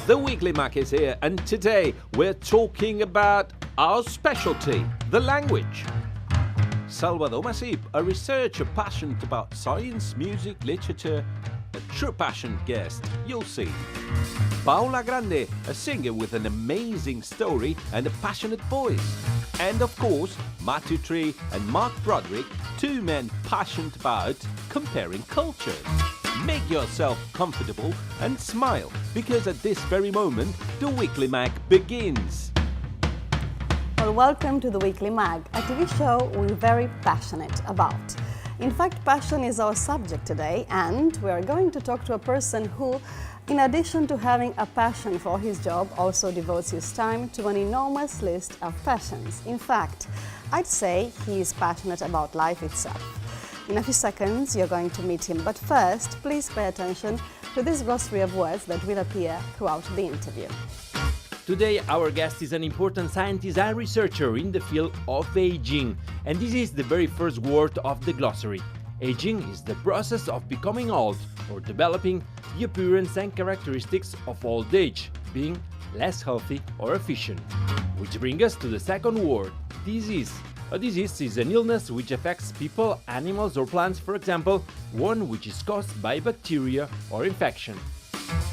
The Weekly Mac is here, and today we're talking about our specialty, the language. Salvador Macip, a researcher passionate about science, music, literature, a true passion guest, you'll see. Paula Grande, a singer with an amazing story and a passionate voice. And of course, Tree and Marc Broderick, two men passionate about comparing cultures. Make yourself comfortable and smile, because at this very moment, the Weekly Mag begins. Well, welcome to the Weekly Mag, a TV show we're very passionate about. In fact, passion is our subject today, and we are going to talk to a person who, in addition to having a passion for his job, also devotes his time to an enormous list of passions. In fact, I'd say he is passionate about life itself. In a few seconds, you're going to meet him, but first, please pay attention to this glossary of words that will appear throughout the interview. Today, our guest is an important scientist and researcher in the field of aging, and this is the very first word of the glossary. Aging is the process of becoming old or developing the appearance and characteristics of old age, being less healthy or efficient. Which brings us to the second word, disease. A disease is an illness which affects people, animals or plants, for example, one which is caused by bacteria or infection.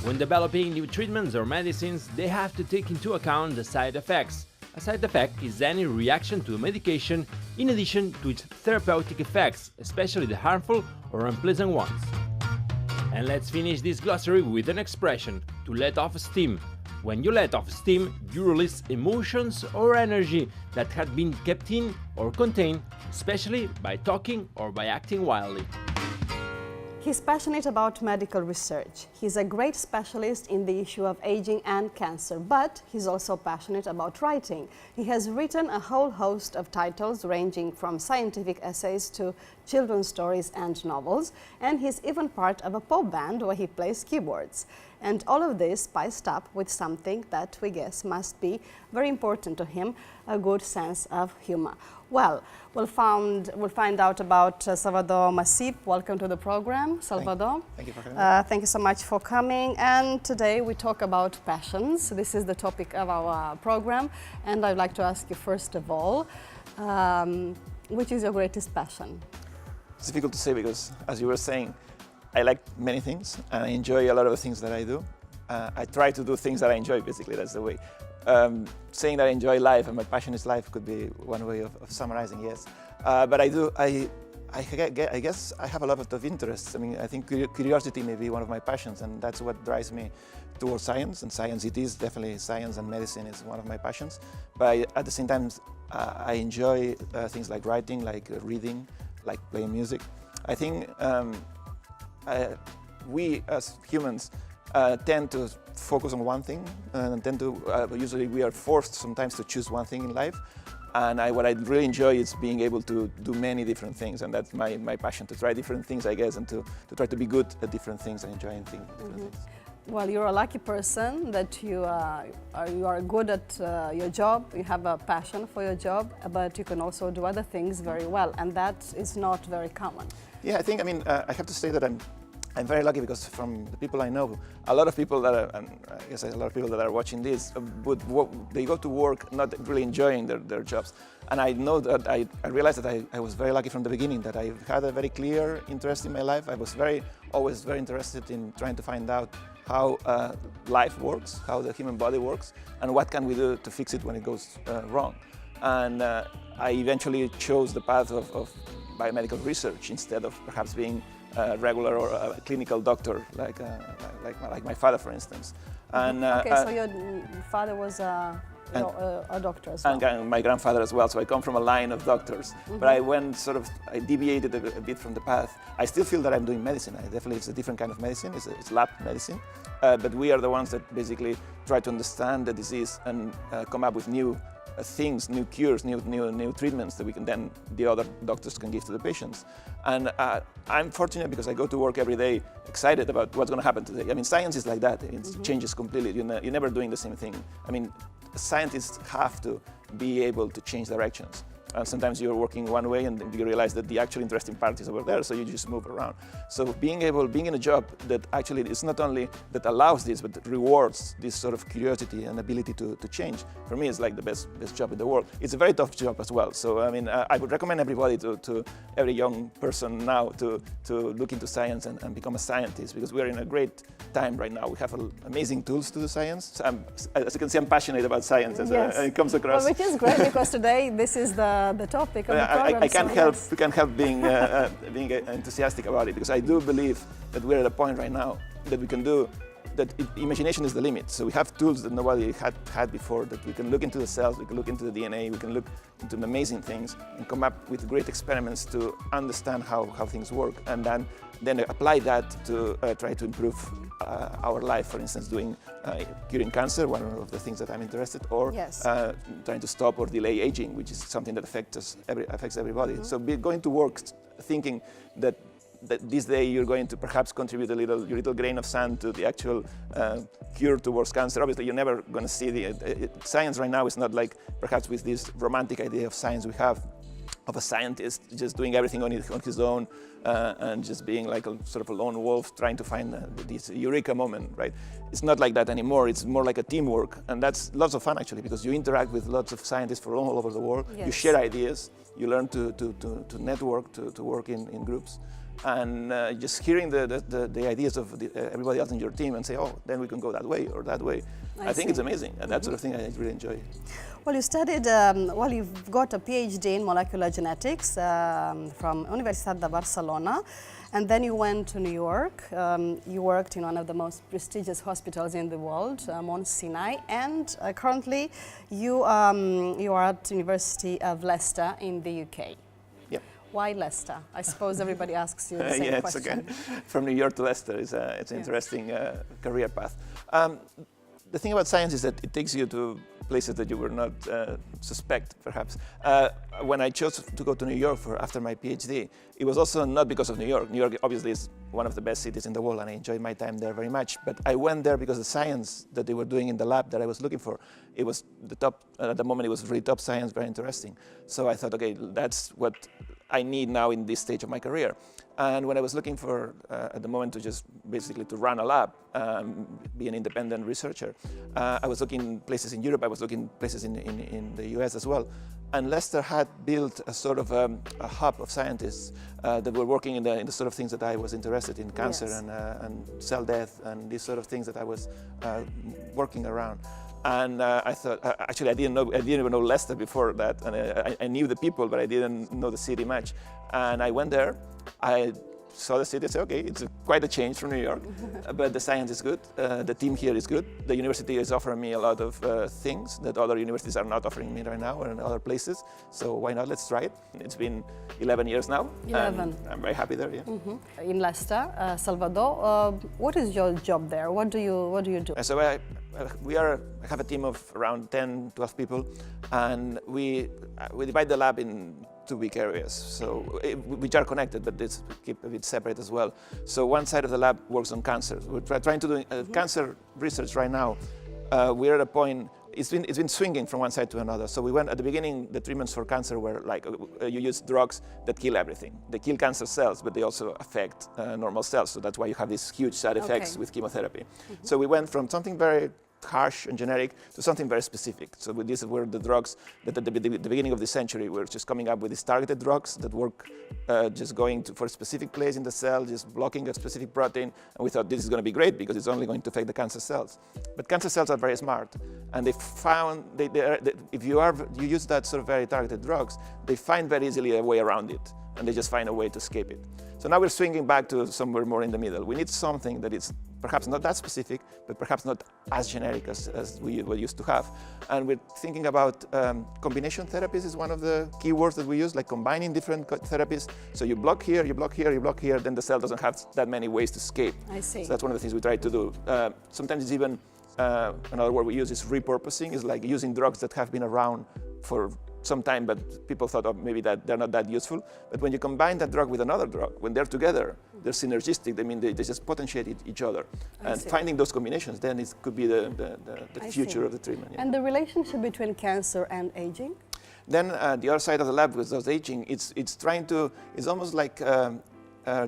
When developing new treatments or medicines, they have to take into account the side effects. A side effect is any reaction to a medication in addition to its therapeutic effects, especially the harmful or unpleasant ones. And let's finish this glossary with an expression, to let off steam. When you let off steam, you release emotions or energy that had been kept in or contained, especially by talking or by acting wildly. He's passionate about medical research. He's a great specialist in the issue of aging and cancer, but he's also passionate about writing. He has written a whole host of titles ranging from scientific essays to children's stories and novels, and he's even part of a pop band where he plays keyboards. And all of this spiced up with something that we guess must be very important to him, a good sense of humor. Well, we'll find out about Salvador Macip. Welcome to the program, Salvador. Thank you for having me. Thank you so much for coming. And today we talk about passions. This is the topic of our program. And I'd like to ask you first of all, which is your greatest passion? It's difficult to say because, as you were saying, I like many things and I enjoy a lot of the things that I do. I try to do things that I enjoy, basically, that's the way. Saying that I enjoy life and my passion is life could be one way of summarizing, yes. But I guess I have a lot of interests. I mean, I think curiosity may be one of my passions, and that's what drives me towards science. And science it is, definitely science and medicine is one of my passions. But at the same time, I enjoy things like writing, like reading, like playing music. I think we as humans tend to focus on one thing, and usually we are forced sometimes to choose one thing in life. And what I really enjoy is being able to do many different things, and that's my passion, to try different things, I guess, and to try to be good at different things and enjoying different things. Well, you're a lucky person that you are good at your job, you have a passion for your job, but you can also do other things very well, and that is not very common. Yeah, I have to say that I'm very lucky, because from the people I know, a lot of people that are watching this they go to work not really enjoying their jobs. And I know that I realized that I was very lucky from the beginning, that I had a very clear interest in my life. I was always very interested in trying to find out how life works, how the human body works, and what can we do to fix it when it goes wrong. And I eventually chose the path of biomedical research instead of perhaps being a regular or a clinical doctor, like my father, for instance. And, so your father was a doctor as well? And my grandfather as well, so I come from a line of doctors. But I deviated a bit from the path. I still feel that I'm doing medicine. It's a different kind of medicine, it's lab medicine. But we are the ones that basically try to understand the disease and come up with new things, new cures, new treatments that the other doctors can give to the patients. And I'm fortunate because I go to work every day excited about what's going to happen today. I mean, science is like that. It changes completely. You're never doing the same thing. I mean, scientists have to be able to change directions. And sometimes you're working one way and you realize that the actual interesting part is over there, so you just move around. So being in a job that actually is not only that allows this, but that rewards this sort of curiosity and ability to change, for me, it's like the best job in the world. It's a very tough job as well. So I mean, I would recommend everybody to every young person now to look into science and become a scientist, because we're in a great time right now. We have amazing tools to do science. As you can see, I'm passionate about science, and it comes across. Well, which is great, because today this is the topic of the program. I can't help. We can't help being enthusiastic about it, because I do believe that we're at a point right now that we can do. That imagination is the limit. So we have tools that nobody had before, that we can look into the cells, we can look into the DNA, we can look into amazing things and come up with great experiments to understand how things work, and then apply that to try to improve our life. For instance, curing cancer, one of the things that I'm interested, or trying to stop or delay aging, which is something that affects everybody. Mm-hmm. So going to work thinking that this day you're going to perhaps contribute your little grain of sand to the actual cure towards cancer. Obviously, you're never going to see science right now is not like perhaps with this romantic idea of science we have of a scientist just doing everything on his own and just being like a sort of a lone wolf trying to find this eureka moment, right? It's not like that anymore. It's more like a teamwork, and that's lots of fun actually, because you interact with lots of scientists from all over the world. Yes. You share ideas. You learn to network, to work in groups. And just hearing the ideas of everybody else in your team and say, oh, then we can go that way or that way. I think it's amazing, and that sort of thing I really enjoy. Well, you studied, you've got a PhD in molecular genetics from Universitat de Barcelona, and then you went to New York. You worked in one of the most prestigious hospitals in the world, Mount Sinai, and currently you are at University of Leicester in the UK. Why Leicester? I suppose everybody asks you the same question. It's okay. From New York to Leicester is it's an interesting career path. The thing about science is that it takes you to places that you were not suspect, perhaps. When I chose to go to New York after my PhD, it was also not because of New York. New York obviously is one of the best cities in the world, and I enjoyed my time there very much. But I went there because the science that they were doing in the lab that I was looking for, it was the top, at the moment it was really top science, very interesting. So I thought, okay, that's what I need now in this stage of my career. And when I was looking for, at the moment, to run a lab, be an independent researcher, I was looking places in Europe, I was looking places in the US as well. And Leicester had built a sort of a hub of scientists that were working in the sort of things that I was interested in, cancer and cell death and these sort of things that I was working around. And I thought, actually, I didn't even know Leicester before that, and I knew the people, but I didn't know the city much. And I went there. I saw the city. I said, okay, it's quite a change from New York, but the science is good. The team here is good. The university is offering me a lot of things that other universities are not offering me right now, or in other places. So why not? Let's try it. It's been 11 years now. 11. I'm very happy there. Yeah. Mm-hmm. In Leicester, Salvador, what is your job there? What do you do? So I have a team of around 10, 12 people, and we divide the lab in 2 big areas, so which are connected, but they keep a bit separate as well. So one side of the lab works on cancer. We're trying to do cancer research right now. We're at a point. It's been swinging from one side to another. So we went at the beginning. The treatments for cancer were like you use drugs that kill everything. They kill cancer cells, but they also affect normal cells. So that's why you have these huge side effects with chemotherapy. So we went from something very harsh and generic to something very specific. So these were the drugs that at the beginning of the century were just coming up with these targeted drugs that work just going for a specific place in the cell, just blocking a specific protein. And we thought this is going to be great because it's only going to affect the cancer cells. But cancer cells are very smart, and they found if you use that sort of very targeted drugs, they find very easily a way around it, and they just find a way to escape it. So now we're swinging back to somewhere more in the middle. We need something that is perhaps not that specific, but perhaps not as generic as we were used to have. And we're thinking about combination therapies is one of the key words that we use, like combining different therapies. So you block here, you block here, you block here, then the cell doesn't have that many ways to escape. I see. So that's one of the things we try to do. Sometimes it's even, another word we use is repurposing, is like using drugs that have been around for some time, but people thought, oh, maybe that they're not that useful. But when you combine that drug with another drug, when they're together, they're synergistic. I mean, they just potentiate each other. And finding those combinations, then it could be the future of the treatment. Yeah. And the relationship between cancer and aging? Then the other side of the lab with those aging, it's almost like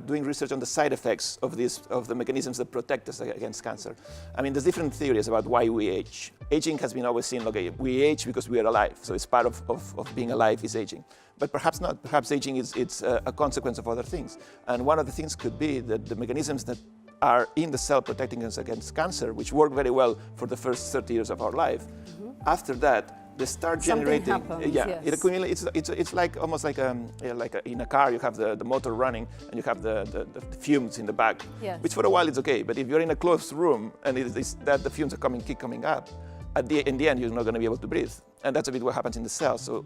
doing research on the side effects of the mechanisms that protect us against cancer. I mean, there's different theories about why we age. Aging has been always seen, okay, we age because we are alive, so it's part of being alive is aging. But perhaps not. Perhaps aging it's a consequence of other things. And one of the things could be that the mechanisms that are in the cell protecting us against cancer, which work very well for the first 30 years of our life, after that, they start generating. Happens, yes. It accumulates. It's like almost like in a car, you have the motor running and you have the fumes in the back, yes. which for a while it's okay. But if you're in a closed room and the fumes are keep coming up, in the end you're not going to be able to breathe, and that's a bit what happens in the cell. So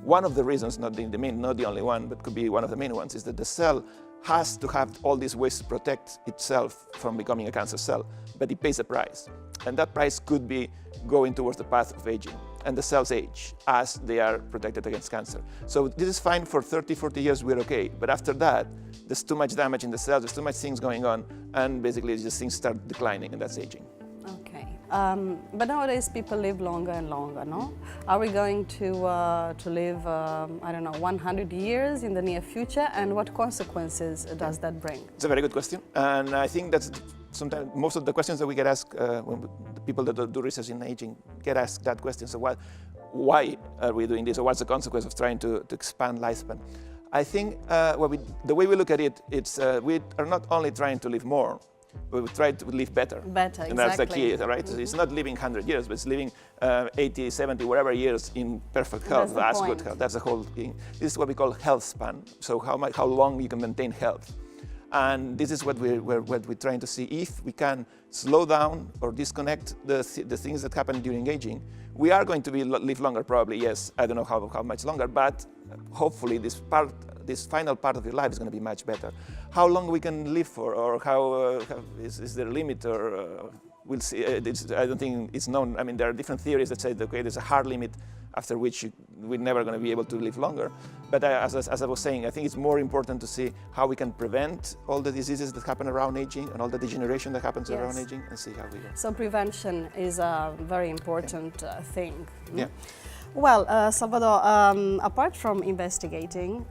one of the reasons, not the only one, but could be one of the main ones, is that the cell has to have all these ways to protect itself from becoming a cancer cell, but it pays a price, and that price could be going towards the path of aging. And the cells age as they are protected against cancer. So this is fine for 30, 40 years, we're okay. But after that, there's too much damage in the cells, there's too much things going on, and basically just things start declining, and that's aging. Okay. But nowadays people live longer and longer, no? Are we going to live, I don't know, 100 years in the near future? And what consequences does that bring? It's a very good question. And I think that's sometimes most of the questions that we get asked when the people that do research in aging get asked that question. So why are we doing this, or what's the consequence of trying to expand lifespan? I think the way we look at it, it's we are not only trying to live more, but we try to live better. Better, and exactly. that's the key, right? Mm-hmm. It's not living 100 years, but it's living 80, 70, whatever years in perfect health, that's good health. That's the whole thing. This is what we call health span. So how long you can maintain health. And this is what we're trying to see. If we can slow down or disconnect the things that happen during aging, we are going to live longer, probably, yes. I don't know how much longer, but hopefully this final part of your life is going to be much better. How long we can live for, or is there a limit, or we'll see. I don't think it's known. I mean, there are different theories that say, okay, there's a hard limit after which we're never going to be able to live longer. But as I was saying, I think it's more important to see how we can prevent all the diseases that happen around aging and all the degeneration that happens around aging, and see how we go. So prevention is a very important thing. Yeah. Well, Salvador, apart from investigating,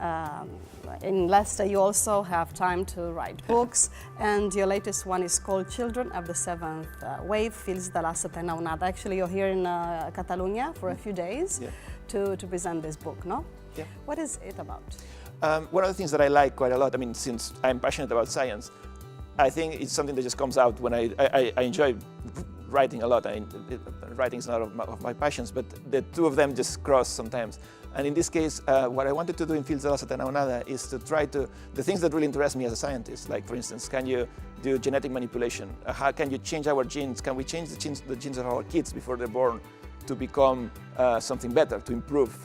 in Leicester you also have time to write books, and your latest one is called Children of the Seventh Wave, Fills de la Setena Onada. Actually, you're here in Catalonia for a few days to present this book, no? Yeah. What is it about? One of the things that I like quite a lot, I mean, since I'm passionate about science, I think it's something that just comes out when I enjoy writing a lot. Writing is not of my passions, but the two of them just cross sometimes. And in this case, what I wanted to do in Fills de la Setena Onada is to try the things that really interest me as a scientist. Like, for instance, can you do genetic manipulation? How can you change our genes? Can we change the genes of our kids before they're born to become something better, to improve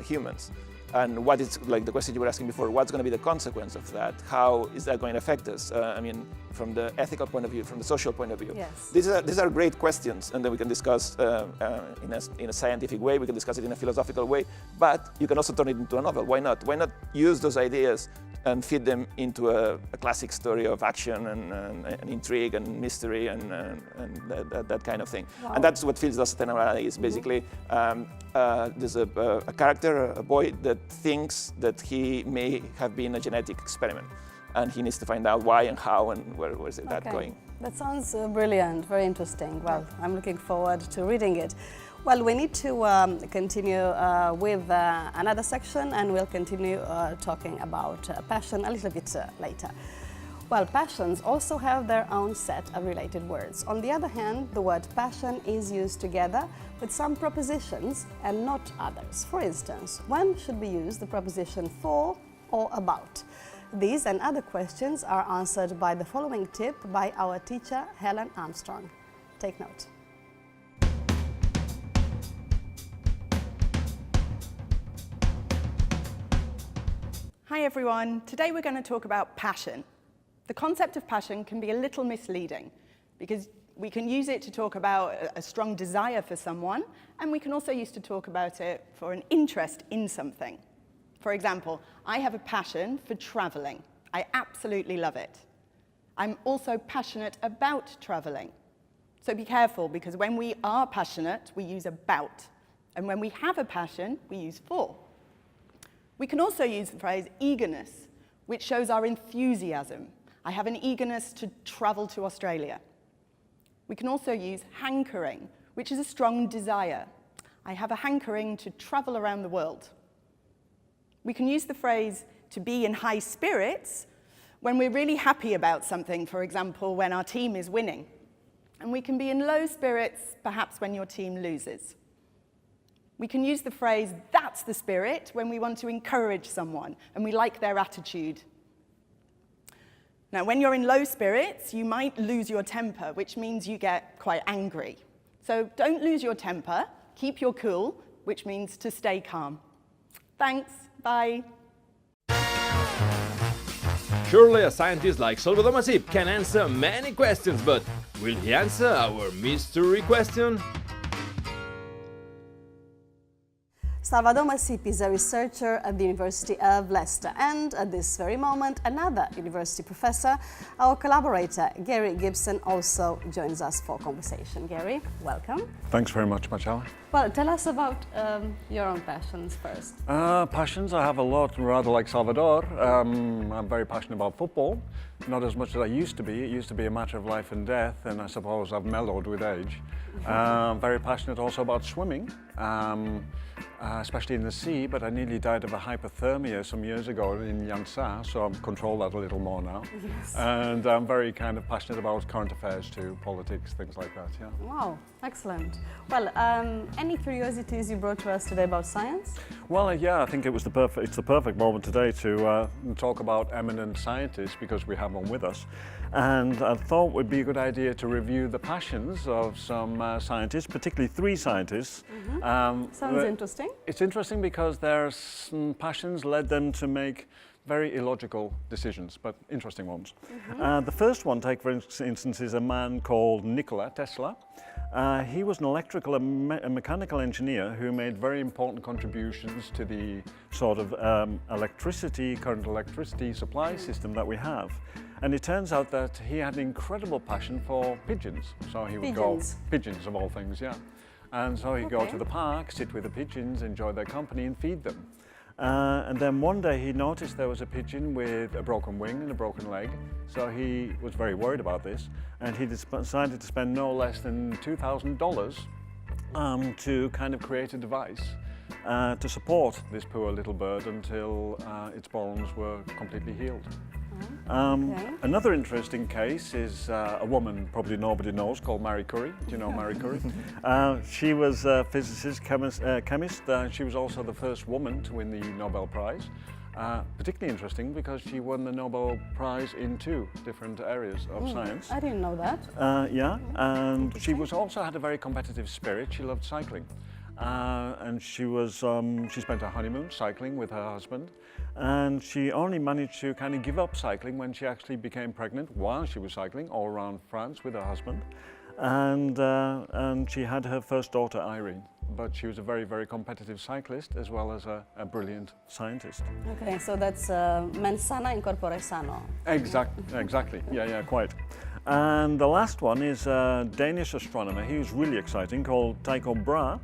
humans? And what is, like the question you were asking before, what's going to be the consequence of that? How is that going to affect us? I mean, from the ethical point of view, from the social point of view. Yes. These are great questions, and then we can discuss in a scientific way, we can discuss it in a philosophical way, but you can also turn it into a novel. Why not? Why not use those ideas and feed them into a classic story of action and intrigue and mystery and that kind of thing. Wow. And that's what Fills de la Setena Onada is. Basically, there's a character, a boy, that thinks that he may have been a genetic experiment, and he needs to find out why and how and where is that going. That sounds brilliant, very interesting. Well, I'm looking forward to reading it. Well, we need to continue with another section, and we'll continue talking about passion a little bit later. Well, passions also have their own set of related words. On the other hand, the word passion is used together with some prepositions and not others. For instance, when should we use the preposition for or about? These and other questions are answered by the following tip by our teacher, Helen Armstrong. Take note. Hi everyone, today we're going to talk about passion. The concept of passion can be a little misleading because we can use it to talk about a strong desire for someone, and we can also use to talk about it for an interest in something. For example, I have a passion for traveling. I absolutely love it. I'm also passionate about traveling. So be careful, because when we are passionate, we use about. And when we have a passion, we use for. We can also use the phrase eagerness, which shows our enthusiasm. I have an eagerness to travel to Australia. We can also use hankering, which is a strong desire. I have a hankering to travel around the world. We can use the phrase to be in high spirits when we're really happy about something, for example, when our team is winning. And we can be in low spirits, perhaps when your team loses. We can use the phrase, that's the spirit, when we want to encourage someone and we like their attitude. Now, when you're in low spirits, you might lose your temper, which means you get quite angry. So don't lose your temper, keep your cool, which means to stay calm. Thanks, bye. Surely a scientist like Salvador Macip can answer many questions, but will he answer our mystery question? Salvador Macip is a researcher at the University of Leicester and, at this very moment, another university professor. Our collaborator, Gary Gibson, also joins us for conversation. Gary, welcome. Thanks very much, Marcella. Well, tell us about your own passions first. Passions, I have a lot, rather like Salvador. I'm very passionate about football, not as much as I used to be. It used to be a matter of life and death, and I suppose I've mellowed with age. Very passionate also about swimming. Especially in the sea, but I nearly died of a hypothermia some years ago in Xarxa, so I've controlled that a little more now. Yes. And I'm very kind of passionate about current affairs too, politics, things like that, yeah. Wow, excellent. Well, any curiosities you brought to us today about science? Well, yeah, I think it's the perfect moment today to talk about eminent scientists because we have one with us. And I thought it would be a good idea to review the passions of some scientists, particularly three scientists. Sounds interesting. It's interesting because their passions led them to make very illogical decisions, but interesting ones. The first one, take for instance, is a man called Nikola Tesla. He was an electrical and mechanical engineer who made very important contributions to the sort of current electricity supply system that we have. And it turns out that he had an incredible passion for pigeons. So he would go, pigeons of all things, yeah. And so he'd go to the park, sit with the pigeons, enjoy their company and feed them. And then one day he noticed there was a pigeon with a broken wing and a broken leg. So he was very worried about this. And he decided to spend no less than $2,000 to kind of create a device to support this poor little bird until its bones were completely healed. Another interesting case is a woman probably nobody knows called Marie Curie. Do you know Marie Curie? She was a physicist, chemist. She was also the first woman to win the Nobel Prize. Particularly interesting because she won the Nobel Prize in 2 different areas of science. I didn't know that. Yeah, and she also had a very competitive spirit. She loved cycling. And she spent her honeymoon cycling with her husband, and she only managed to kind of give up cycling when she actually became pregnant while she was cycling all around France with her husband, and she had her first daughter Irene. But she was a very, very competitive cyclist as well as a brilliant scientist. Okay, so that's mens sana in corpore sano. Exactly. Yeah, quite. And the last one is a Danish astronomer. He was really exciting, called Tycho Brahe.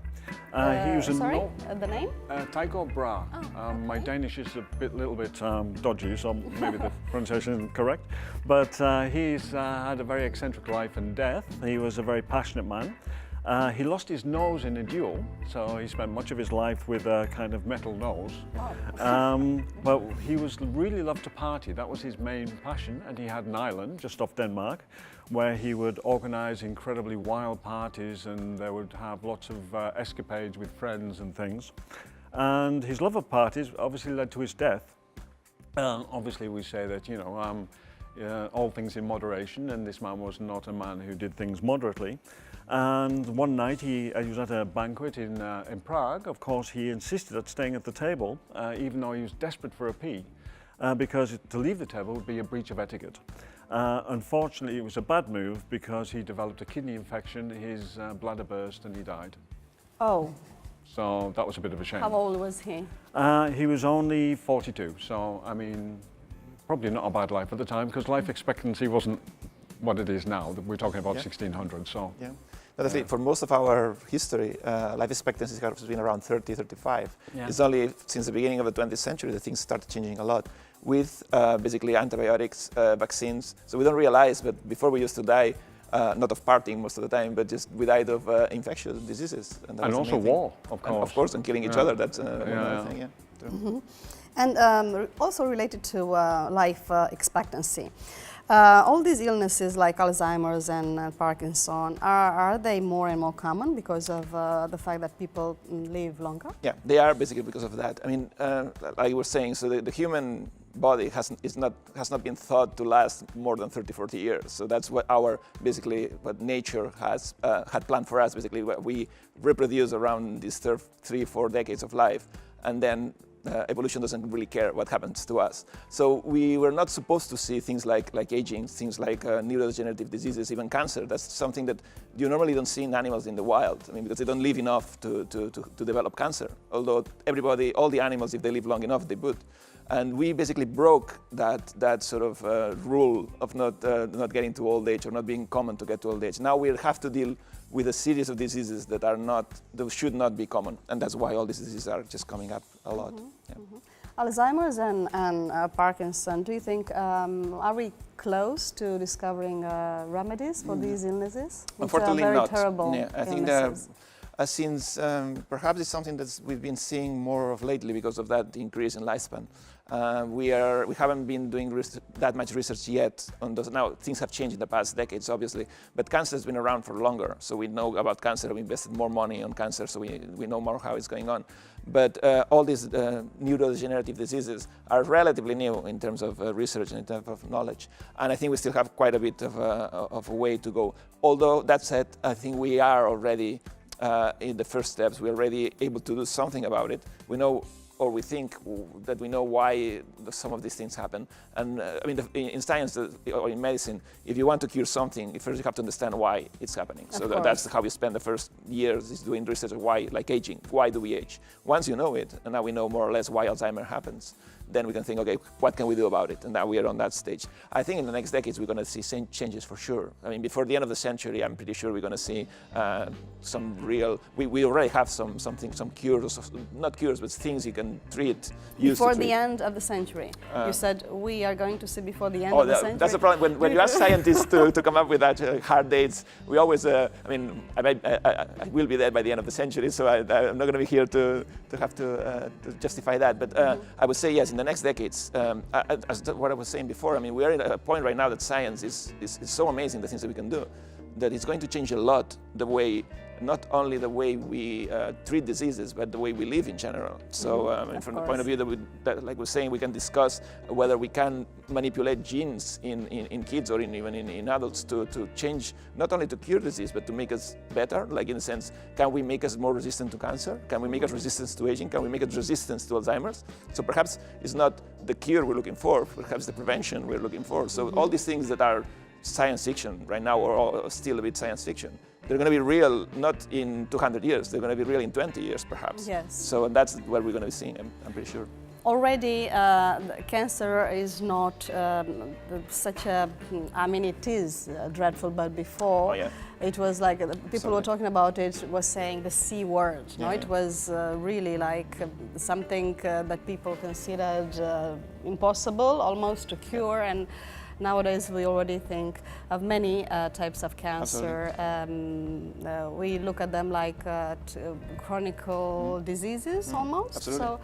He was the name? Tycho Brahe. Okay. My Danish is a little bit dodgy, so maybe the pronunciation isn't correct. But he's had a very eccentric life and death. He was a very passionate man. He lost his nose in a duel, so he spent much of his life with a kind of metal nose. Wow. But he really loved to party. That was his main passion, and he had an island just off Denmark where he would organize incredibly wild parties, and they would have lots of escapades with friends and things. And his love of parties obviously led to his death. Obviously we say that, all things in moderation, and this man was not a man who did things moderately. And one night he was at a banquet in Prague. Of course, he insisted on staying at the table, even though he was desperate for a pee, because to leave the table would be a breach of etiquette. Unfortunately, it was a bad move because he developed a kidney infection, his bladder burst, and he died. Oh. So that was a bit of a shame. How old was he? He was only 42, so I mean, probably not a bad life at the time because life expectancy wasn't what it is now. We're talking about 1600, so. Yeah. But I think for most of our history, life expectancy has been around 30, 35. Yeah. It's only since the beginning of the 20th century that things started changing a lot with basically antibiotics, vaccines. So we don't realize, but before we used to die, not of partying most of the time, but just we died of infectious diseases. And also war, of course. And of course, and killing each other. That's another thing, yeah. True. And also related to life expectancy. All these illnesses like Alzheimer's and Parkinson, are they more and more common because of the fact that people live longer? Yeah, they are basically because of that. I mean, like you were saying, so the human body has not been thought to last more than 30, 40 years. So that's what what nature has had planned for us. Basically, we reproduce around these 3, 4 decades of life, and then evolution doesn't really care what happens to us. So we were not supposed to see things like aging, things like neurodegenerative diseases, even cancer. That's something that you normally don't see in animals in the wild. I mean, because they don't live enough to develop cancer. Although all the animals, if they live long enough, they would. And we basically broke that sort of rule of not getting to old age or not being common to get to old age. Now we have to deal with a series of diseases that should not be common, and that's why all these diseases are just coming up a lot. Yeah. Alzheimer's and Parkinson, do you think, are we close to discovering remedies for these illnesses? Unfortunately very not. terrible Yeah, I think since perhaps it's something that we've been seeing more of lately because of that increase in lifespan. We haven't been doing that much research yet on those. Now things have changed in the past decades, obviously, but cancer has been around for longer. So we know about cancer. We invested more money on cancer, so we know more how it's going on. But all these neurodegenerative diseases are relatively new in terms of research and in terms of knowledge. And I think we still have quite a bit of a way to go. Although that said, I think we are already in the first steps. We're already able to do something about it. We know, or we think that we know why some of these things happen. And I mean, in science or in medicine, if you want to cure something, first you have to understand why it's happening. So that's how we spend the first years, is doing research of why, like aging. Why do we age? Once you know it, and now we know more or less why Alzheimer's happens, then we can think, okay, what can we do about it? And now we are on that stage. I think in the next decades, we're going to see changes for sure. I mean, before the end of the century, I'm pretty sure we're going to see some real, we already have some cures, not cures, but things you can treat. Before the end of the century. You said we are going to see before the end of the century. That's the problem. When you ask scientists to come up with that hard dates, we always, I will be there by the end of the century, so I'm not going to be here to have to justify that. But I would say yes, in the next decades, as what I was saying before, I mean, we are at a point right now that science is so amazing, the things that we can do, that it's going to change a lot the way, not only the way we treat diseases, but the way we live in general. So from the point of view that like we're saying, we can discuss whether we can manipulate genes in kids or even in adults to change, not only to cure disease, but to make us better, like in a sense, can we make us more resistant to cancer? Can we make us resistant to aging? Can we make us resistant to Alzheimer's? So perhaps it's not the cure we're looking for, perhaps the prevention we're looking for. So all these things that are science fiction right now, or still a bit science fiction, they're going to be real not in 200 years, they're going to be real in 20 years perhaps. Yes. So that's what we're going to be seeing, I'm pretty sure. Already cancer is not such a, I mean it is dreadful, but before it was like people were talking about it, was saying the C word. No? It was really like something that people considered impossible almost to cure, and nowadays we already think of many types of cancer. We look at them like chronic diseases almost. Absolutely. So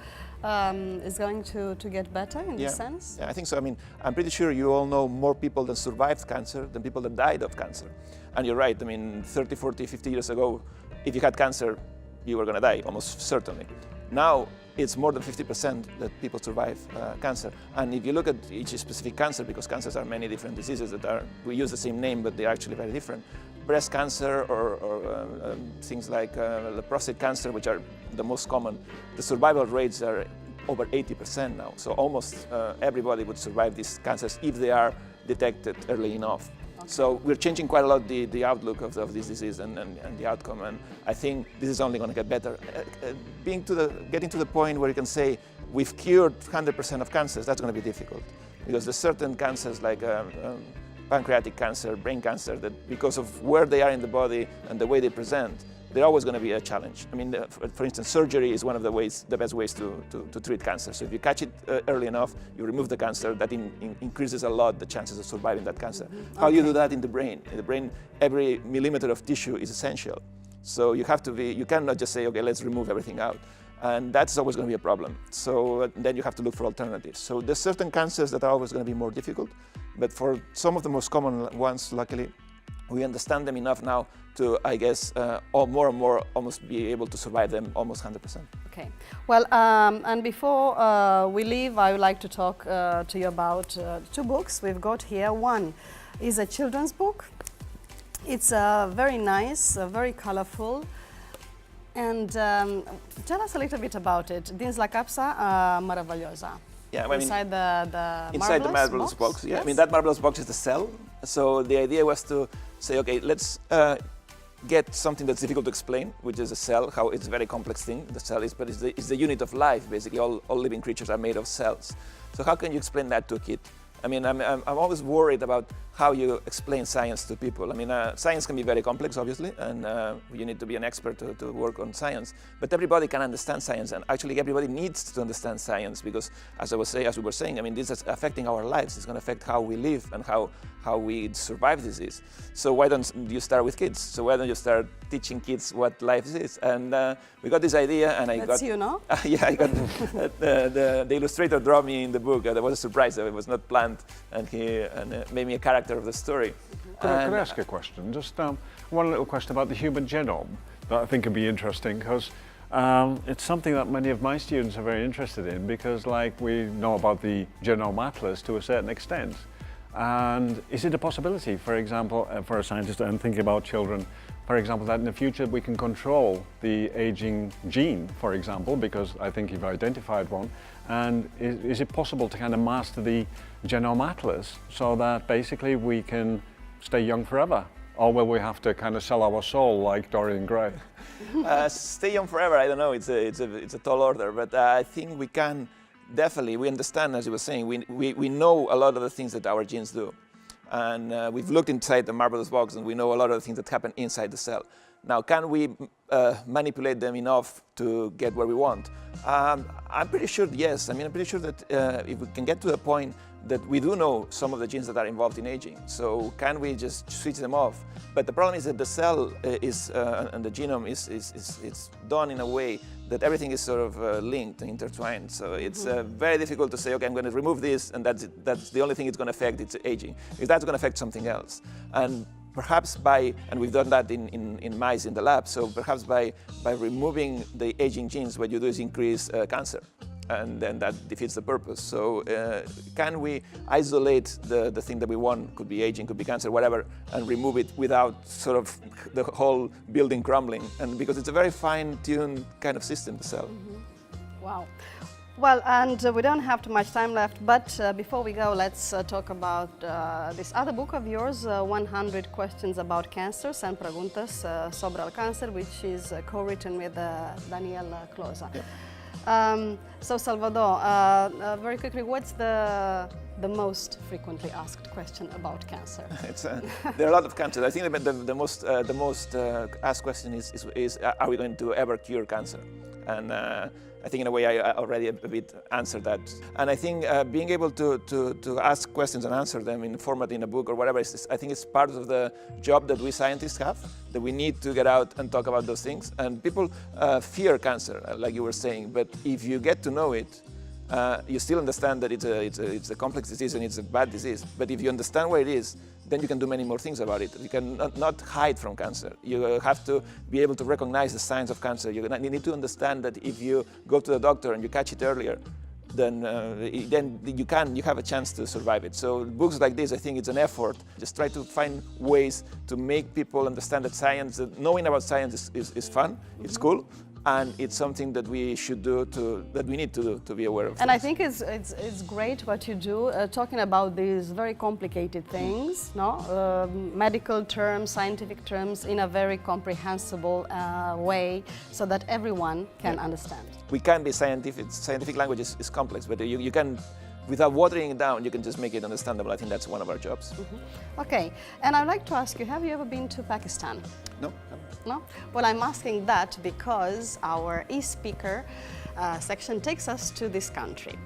it's going to get better in this sense? Yeah, I think so. I mean, I'm pretty sure you all know more people that survived cancer than people that died of cancer. And you're right, I mean, 30, 40, 50 years ago, if you had cancer, you were going to die, almost certainly. Now, it's more than 50% that people survive cancer. And if you look at each specific cancer, because cancers are many different diseases we use the same name, but they're actually very different. Breast cancer or things like prostate cancer, which are the most common, the survival rates are over 80% now. So almost everybody would survive these cancers if they are detected early enough. So we're changing quite a lot the outlook of this disease and the outcome, and I think this is only going to get better. Getting to the point where you can say we've cured 100% of cancers, that's going to be difficult, because there's certain cancers like pancreatic cancer, brain cancer, that because of where they are in the body and the way they present, they're always going to be a challenge. I mean, for instance, surgery is one of the best ways to treat cancer. So if you catch it early enough, you remove the cancer, that increases a lot the chances of surviving that cancer. How do you do that in the brain? In the brain, every millimeter of tissue is essential. So you cannot just say, okay, let's remove everything out. And that's always going to be a problem. So then you have to look for alternatives. So there's certain cancers that are always going to be more difficult, but for some of the most common ones, luckily, we understand them enough now to, I guess, more and more almost be able to survive them almost 100%. Okay. Well, and before we leave, I would like to talk to you about two books we've got here. One is a children's book. It's very nice, very colorful. And tell us a little bit about it. Dins la capsa meravellosa. Yeah, I mean, inside the marvelous box. Yeah, yes? I mean, that marvelous box is the cell. So the idea was to say, okay, let's get something that's difficult to explain, which is a cell, how it's a very complex thing. The cell is, but it's the unit of life, basically. All living creatures are made of cells. So how can you explain that to a kid? I mean, I'm always worried about how you explain science to people. I mean, science can be very complex, obviously, and you need to be an expert to work on science. But everybody can understand science, and actually everybody needs to understand science because, as we were saying, I mean, this is affecting our lives. It's going to affect how we live and how we survive disease. So why don't you start with kids? So why don't you start teaching kids what life is? And we got this idea, and That's you, no? Yeah, I got the illustrator drew me in the book. That was a surprise. It was not planned, and he made me a character of the story. Could I ask a question? Just one little question about the human genome that I think would be interesting, because it's something that many of my students are very interested in, because like we know about the genome atlas to a certain extent. And is it a possibility, for example, for a scientist, and thinking about children, for example, that in the future we can control the aging gene, for example, because I think you've identified one, and is it possible to kind of master the genome atlas so that basically we can stay young forever? Or will we have to kind of sell our soul like Dorian Gray? Stay young forever, I don't know, it's a tall order, but I think we can definitely, we understand, as you were saying, we know a lot of the things that our genes do. And we've looked inside the marvelous box and we know a lot of the things that happen inside the cell. Now, can we manipulate them enough to get where we want? I'm pretty sure, yes. I mean, I'm pretty sure that if we can get to the point that we do know some of the genes that are involved in aging, so can we just switch them off? But the problem is that the cell and the genome is done in a way that everything is sort of linked and intertwined. So it's very difficult to say, okay, I'm going to remove this, and that's it. That's the only thing it's going to affect, it's aging. Because that's going to affect something else. And perhaps and we've done that in mice in the lab, so perhaps by removing the aging genes, what you do is increase cancer. And then that defeats the purpose. So can we isolate the thing that we want, could be aging, could be cancer, whatever, and remove it without sort of the whole building crumbling? And because it's a very fine-tuned kind of system, the cell. Wow. Well, and we don't have too much time left, but before we go, let's talk about this other book of yours, 100 Questions About Cancer, 100 Preguntas sobre el Cáncer, which is co-written with Daniel Closa. Yeah. So Salvador, very quickly, what's the most frequently asked question about cancer? There are a lot of cancers. I think the most asked question is are we going to ever cure cancer? And I think in a way I already a bit answered that. And I think being able to ask questions and answer them in format in a book or whatever, I think it's part of the job that we scientists have, that we need to get out and talk about those things. And people fear cancer, like you were saying, but if you get to know it, you still understand that it's a complex disease and it's a bad disease. But if you understand where it is, then you can do many more things about it. You can not hide from cancer. You have to be able to recognize the signs of cancer. You need to understand that if you go to the doctor and you catch it earlier, then you have a chance to survive it. So books like this, I think it's an effort. Just try to find ways to make people understand that science, that knowing about science is fun, it's cool, and it's something that we should do that we need to do to be aware of. And I think it's great what you do, talking about these very complicated things, no? Medical terms, scientific terms, in a very comprehensible way, so that everyone can understand. We can be scientific. Scientific language is complex, but you can without watering it down, you can just make it understandable. I think that's one of our jobs. Okay, and I'd like to ask you, have you ever been to Pakistan? No? No? Well, I'm asking that because our e-speaker section takes us to this country.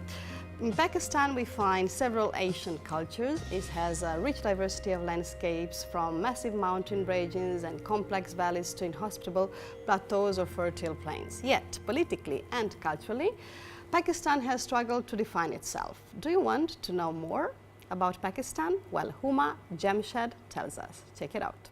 In Pakistan, we find several Asian cultures. It has a rich diversity of landscapes, from massive mountain regions and complex valleys to inhospitable plateaus or fertile plains. Yet, politically and culturally, Pakistan has struggled to define itself. Do you want to know more about Pakistan? Well, Huma Jamshed tells us. Check it out.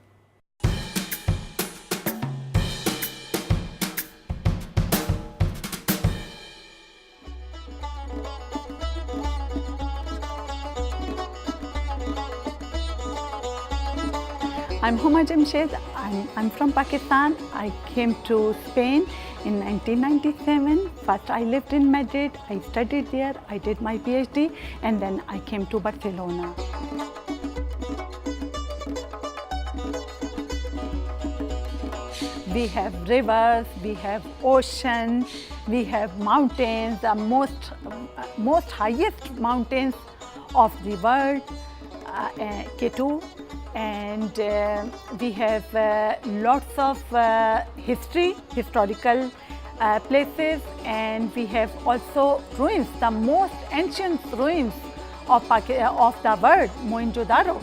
I'm Huma Jamshed. I'm from Pakistan. I came to Spain in 1997. First I lived in Madrid. I studied there. I did my PhD and then I came to Barcelona. We have rivers, we have ocean, we have mountains, the most highest mountains of the world, K2. And we have lots of historical places, and we have also ruins, the most ancient ruins of the world, Mohenjo-daro.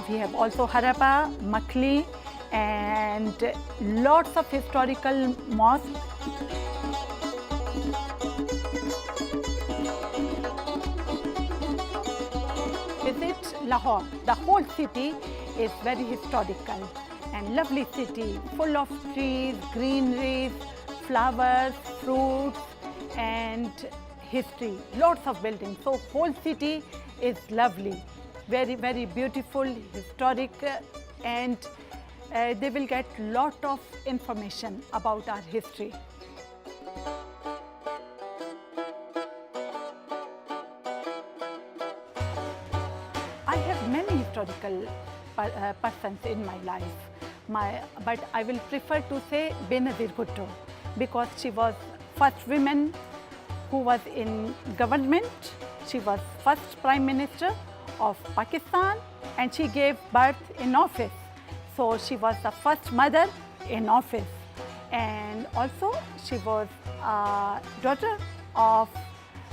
We have also Harappa, Makli, and lots of historical mosques. Visit Lahore. The whole city is very historical and lovely city, full of trees, greeneries, flowers, fruits, and history. Lots of buildings. So whole city is lovely, very, very beautiful, historic, and they will get lot of information about our history. I have many historical persons in my life, but I will prefer to say Benazir Bhutto, because she was first woman who was in government. She was first Prime Minister of Pakistan and she gave birth in office. So she was the first mother in office, and also she was a daughter of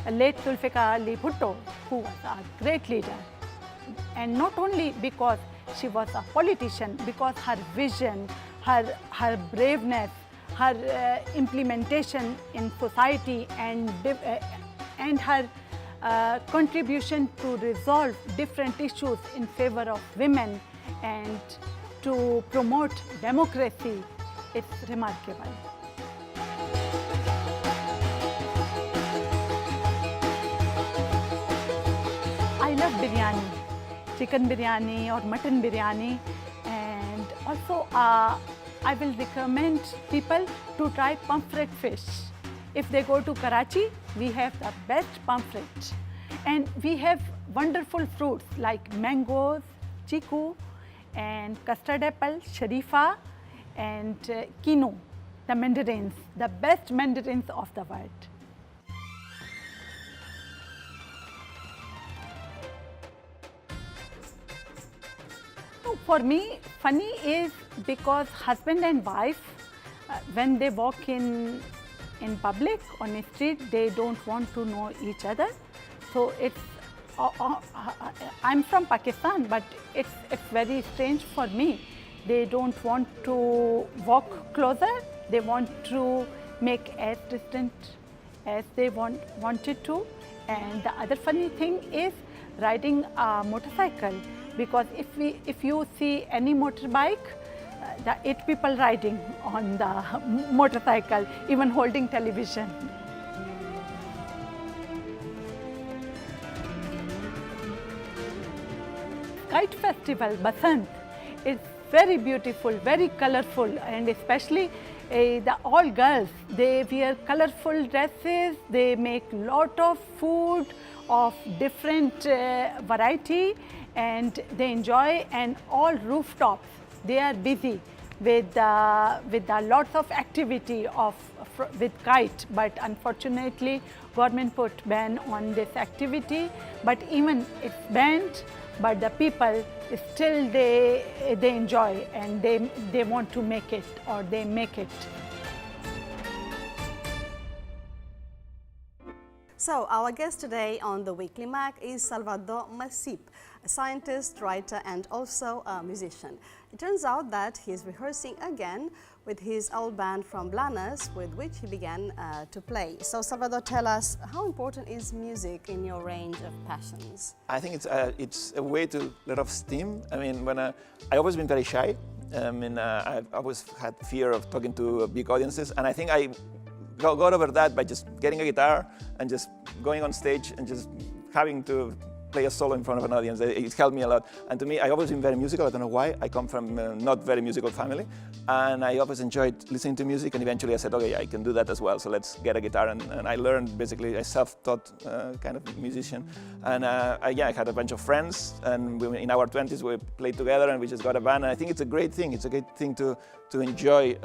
late Zulfikar Ali Bhutto, who was a great leader. And not only because she was a politician, because her vision, her braveness, her implementation in society, and her contribution to resolve different issues in favor of women and to promote democracy, it's remarkable. I love biryani, chicken biryani or mutton biryani, and also I will recommend people to try pomfret fish. If they go to Karachi, we have the best pomfret, and we have wonderful fruits like mangoes, chiku, and custard apple, sharifa, and kinu, the mandarins, the best mandarins of the world. So for me, funny is because husband and wife, when they walk in public on the street, they don't want to know each other. So it's I'm from Pakistan, but it's very strange for me. They don't want to walk closer. They want to make as distant as they wanted to. And the other funny thing is riding a motorcycle, because if you see any motorbike, the 8 people riding on the motorcycle, even holding television. Kite festival, Basant, is very beautiful, very colorful, and especially all girls, they wear colorful dresses, they make lot of food of different variety, and they enjoy, and all rooftops, they are busy with lots of activity with kite, but unfortunately government put ban on this activity. But even it's banned, but the people still they enjoy and they want to make it, or they make it. So our guest today on the Weekly Mac is Salvador Macip, a scientist, writer, and also a musician. It turns out that he's rehearsing again with his old band from Blanes, with which he began to play. So Salvador, tell us, how important is music in your range of passions? I think it's a way to let off steam. I mean, I've always been very shy. I've always had fear of talking to big audiences, and I think I got over that by just getting a guitar and just going on stage and just having to play a solo in front of an audience. It helped me a lot. And to me, I've always been very musical. I don't know why. I come from a not very musical family. And I always enjoyed listening to music. And eventually I said, okay, I can do that as well. So let's get a guitar. And I learned basically a self-taught kind of musician. And I had a bunch of friends. And in our 20s, we played together and we just got a band. And I think it's a great thing. It's a great thing to enjoy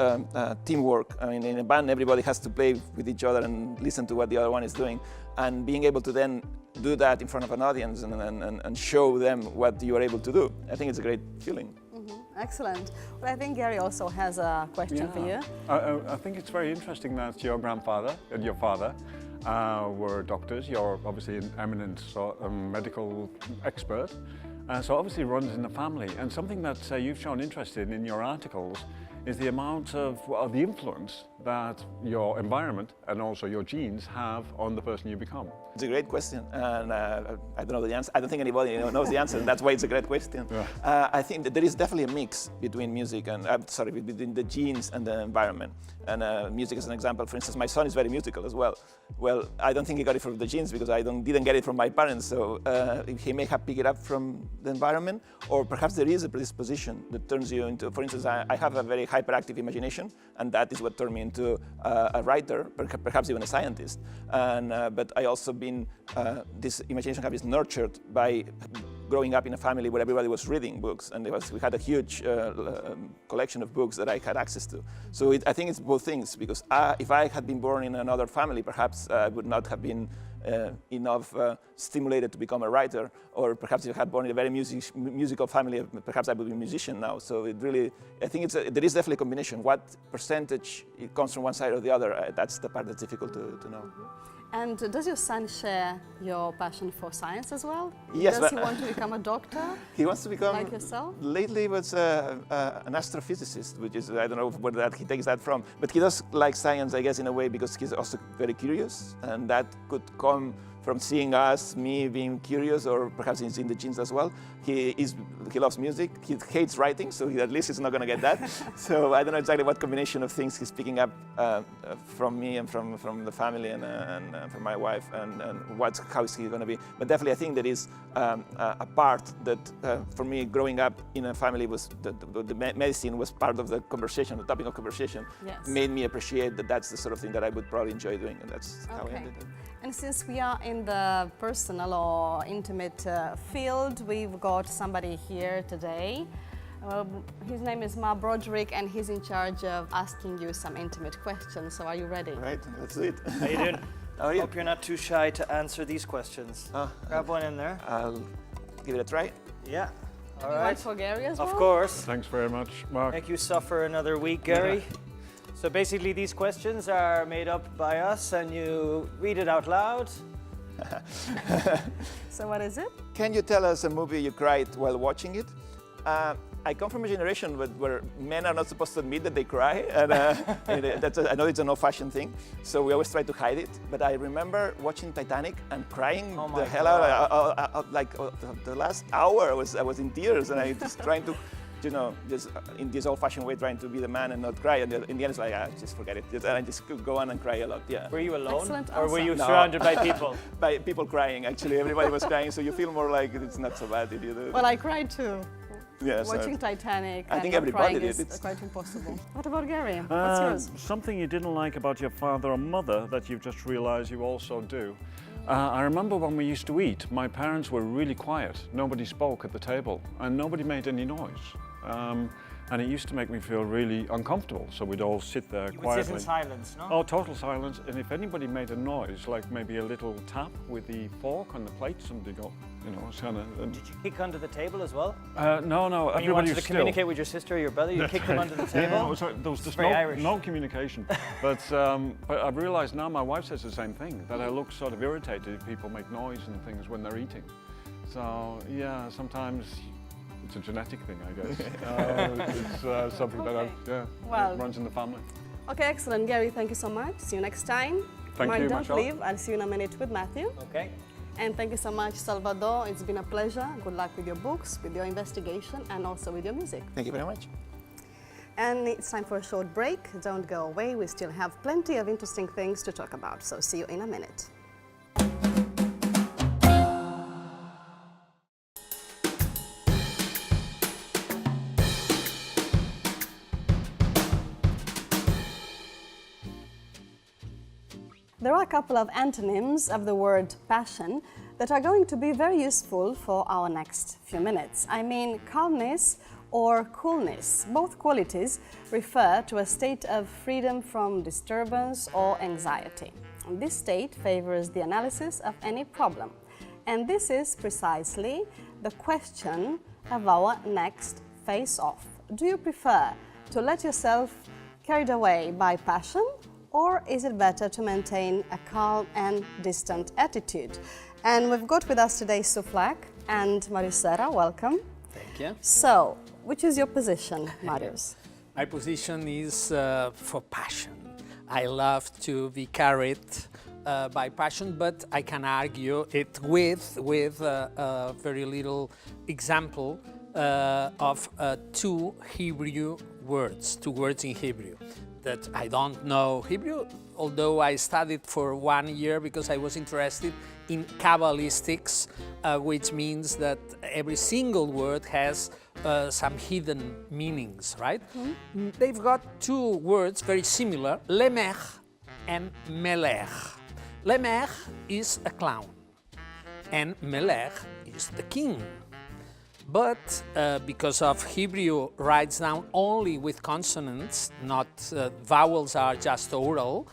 teamwork. I mean, in a band, everybody has to play with each other and listen to what the other one is doing. And being able to then do that in front of an audience and show them what you are able to do. I think it's a great feeling. Excellent. Well, I think Gary also has a question for you. I think it's very interesting that your grandfather and your father were doctors. You're obviously an eminent medical expert. So obviously it runs in the family. And something that you've shown interest in your articles is the amount of the influence that your environment and also your genes have on the person you become. It's a great question, and I don't know the answer. I don't think anybody knows the answer, and that's why it's a great question. Yeah. I think that there is definitely a mix between music and, between the genes and the environment. And music is an example. For instance, my son is very musical as well. Well, I don't think he got it from the genes because I didn't get it from my parents. So he may have picked it up from the environment, or perhaps there is a predisposition that turns you into, for instance, I have a very hyperactive imagination, and that is what turned me into a writer, perhaps even a scientist. But I also been, this imagination has been nurtured by growing up in a family where everybody was reading books, and we had a huge collection of books that I had access to. So I think it's both things, because if I had been born in another family, perhaps I would not have been enough stimulated to become a writer, or perhaps if I had born in a very musical family, perhaps I would be a musician now. So it really, I think there is definitely a combination. What percentage it comes from one side or the other, that's the part that's difficult to know. And does your son share your passion for science as well? Yes. Does he want to become a doctor? He wants to become, like yourself? Lately he was an astrophysicist, which is, I don't know where he takes that from. But he does like science, I guess, in a way, because he's also very curious. And that could come from seeing me being curious, or perhaps it's in the genes as well. He loves music. He hates writing, so at least he's not going to get that. So I don't know exactly what combination of things he's picking up from me and from the family and from my wife, and how is he going to be. But definitely I think there is a part that for me, growing up in a family, was the medicine was part of the conversation, the topic of conversation. Yes. Made me appreciate that that's the sort of thing that I would probably enjoy doing, and that's how I ended it. And since we are in the personal or intimate field, we've got somebody here today. His name is Marc Broderick, and he's in charge of asking you some intimate questions. So are you ready? Right, let's do it. How you doing? How are you? Hope you're not too shy to answer these questions. Grab one in there. I'll give it a try. Yeah. All One right. for Gary as well? Of course. Thanks very much, Mark. Make you suffer another week, Gary. So basically these questions are made up by us and you read it out loud. So what is it? Can you tell us a movie you cried while watching it? I come from a generation where men are not supposed to admit that they cry, and I know it's an old-fashioned thing, so we always try to hide it. But I remember watching Titanic and crying the hell out. The last hour, I was in tears, and I was trying to, just in this old-fashioned way, trying to be the man and not cry. And in the end, it's like, just forget it. And I just go on and cry a lot. Yeah. Were you alone, Excellent or were answer. you surrounded by people? By people crying, actually. Everybody was crying, so you feel more like it's not so bad if you do. Well, I cried too. Yes, Watching Titanic. I think not everybody crying did. is quite impossible. What about Gary? What's yours? Something you didn't like about your father or mother that you've just realized you also do. I remember when we used to eat, my parents were really quiet. Nobody spoke at the table and nobody made any noise. and it used to make me feel really uncomfortable. So we'd all sit there You would quietly. sit in silence, no? Oh, total silence. And if anybody made a noise, like maybe a little tap with the fork on the plate, somebody go, you know, it's kind of. Did you kick under the table as well? No, When you everybody wanted was to still. communicate with your sister or your brother, you kicked them under the table? Yeah, there was just very Irish. no communication. But I've realised now my wife says the same thing, that I look sort of irritated if people make noise and things when they're eating. So yeah, sometimes it's a genetic thing, I guess. It's something that Well, it runs in the family. Okay, excellent. Gary, thank you so much. See you next time. Thank Mark, you, don't Michelle. leave. I'll see you in a minute with Matthew. Okay. And thank you so much, Salvador. It's been a pleasure. Good luck with your books, with your investigation, and also with your music. Thank you very much. And it's time for a short break. Don't go away. We still have plenty of interesting things to talk about. So see you in a minute. There are a couple of antonyms of the word passion that are going to be very useful for our next few minutes. I mean calmness or coolness. Both qualities refer to a state of freedom from disturbance or anxiety. And this state favors the analysis of any problem. And this is precisely the question of our next face-off. Do you prefer to let yourself carried away by passion, or is it better to maintain a calm and distant attitude? And we've got with us today Sue Flack and Marius Serra. Welcome. Thank you. So, which is your position, Marius? My position is for passion. I love to be carried by passion, but I can argue it with a very little example of two words in Hebrew. That I don't know Hebrew, although I studied for 1 year because I was interested in Kabbalistics, which means that every single word has some hidden meanings, right? Mm-hmm. They've got two words very similar, lemech and melech. Lemech is a clown, and melech is the king. But because of Hebrew writes down only with consonants, not vowels are just oral,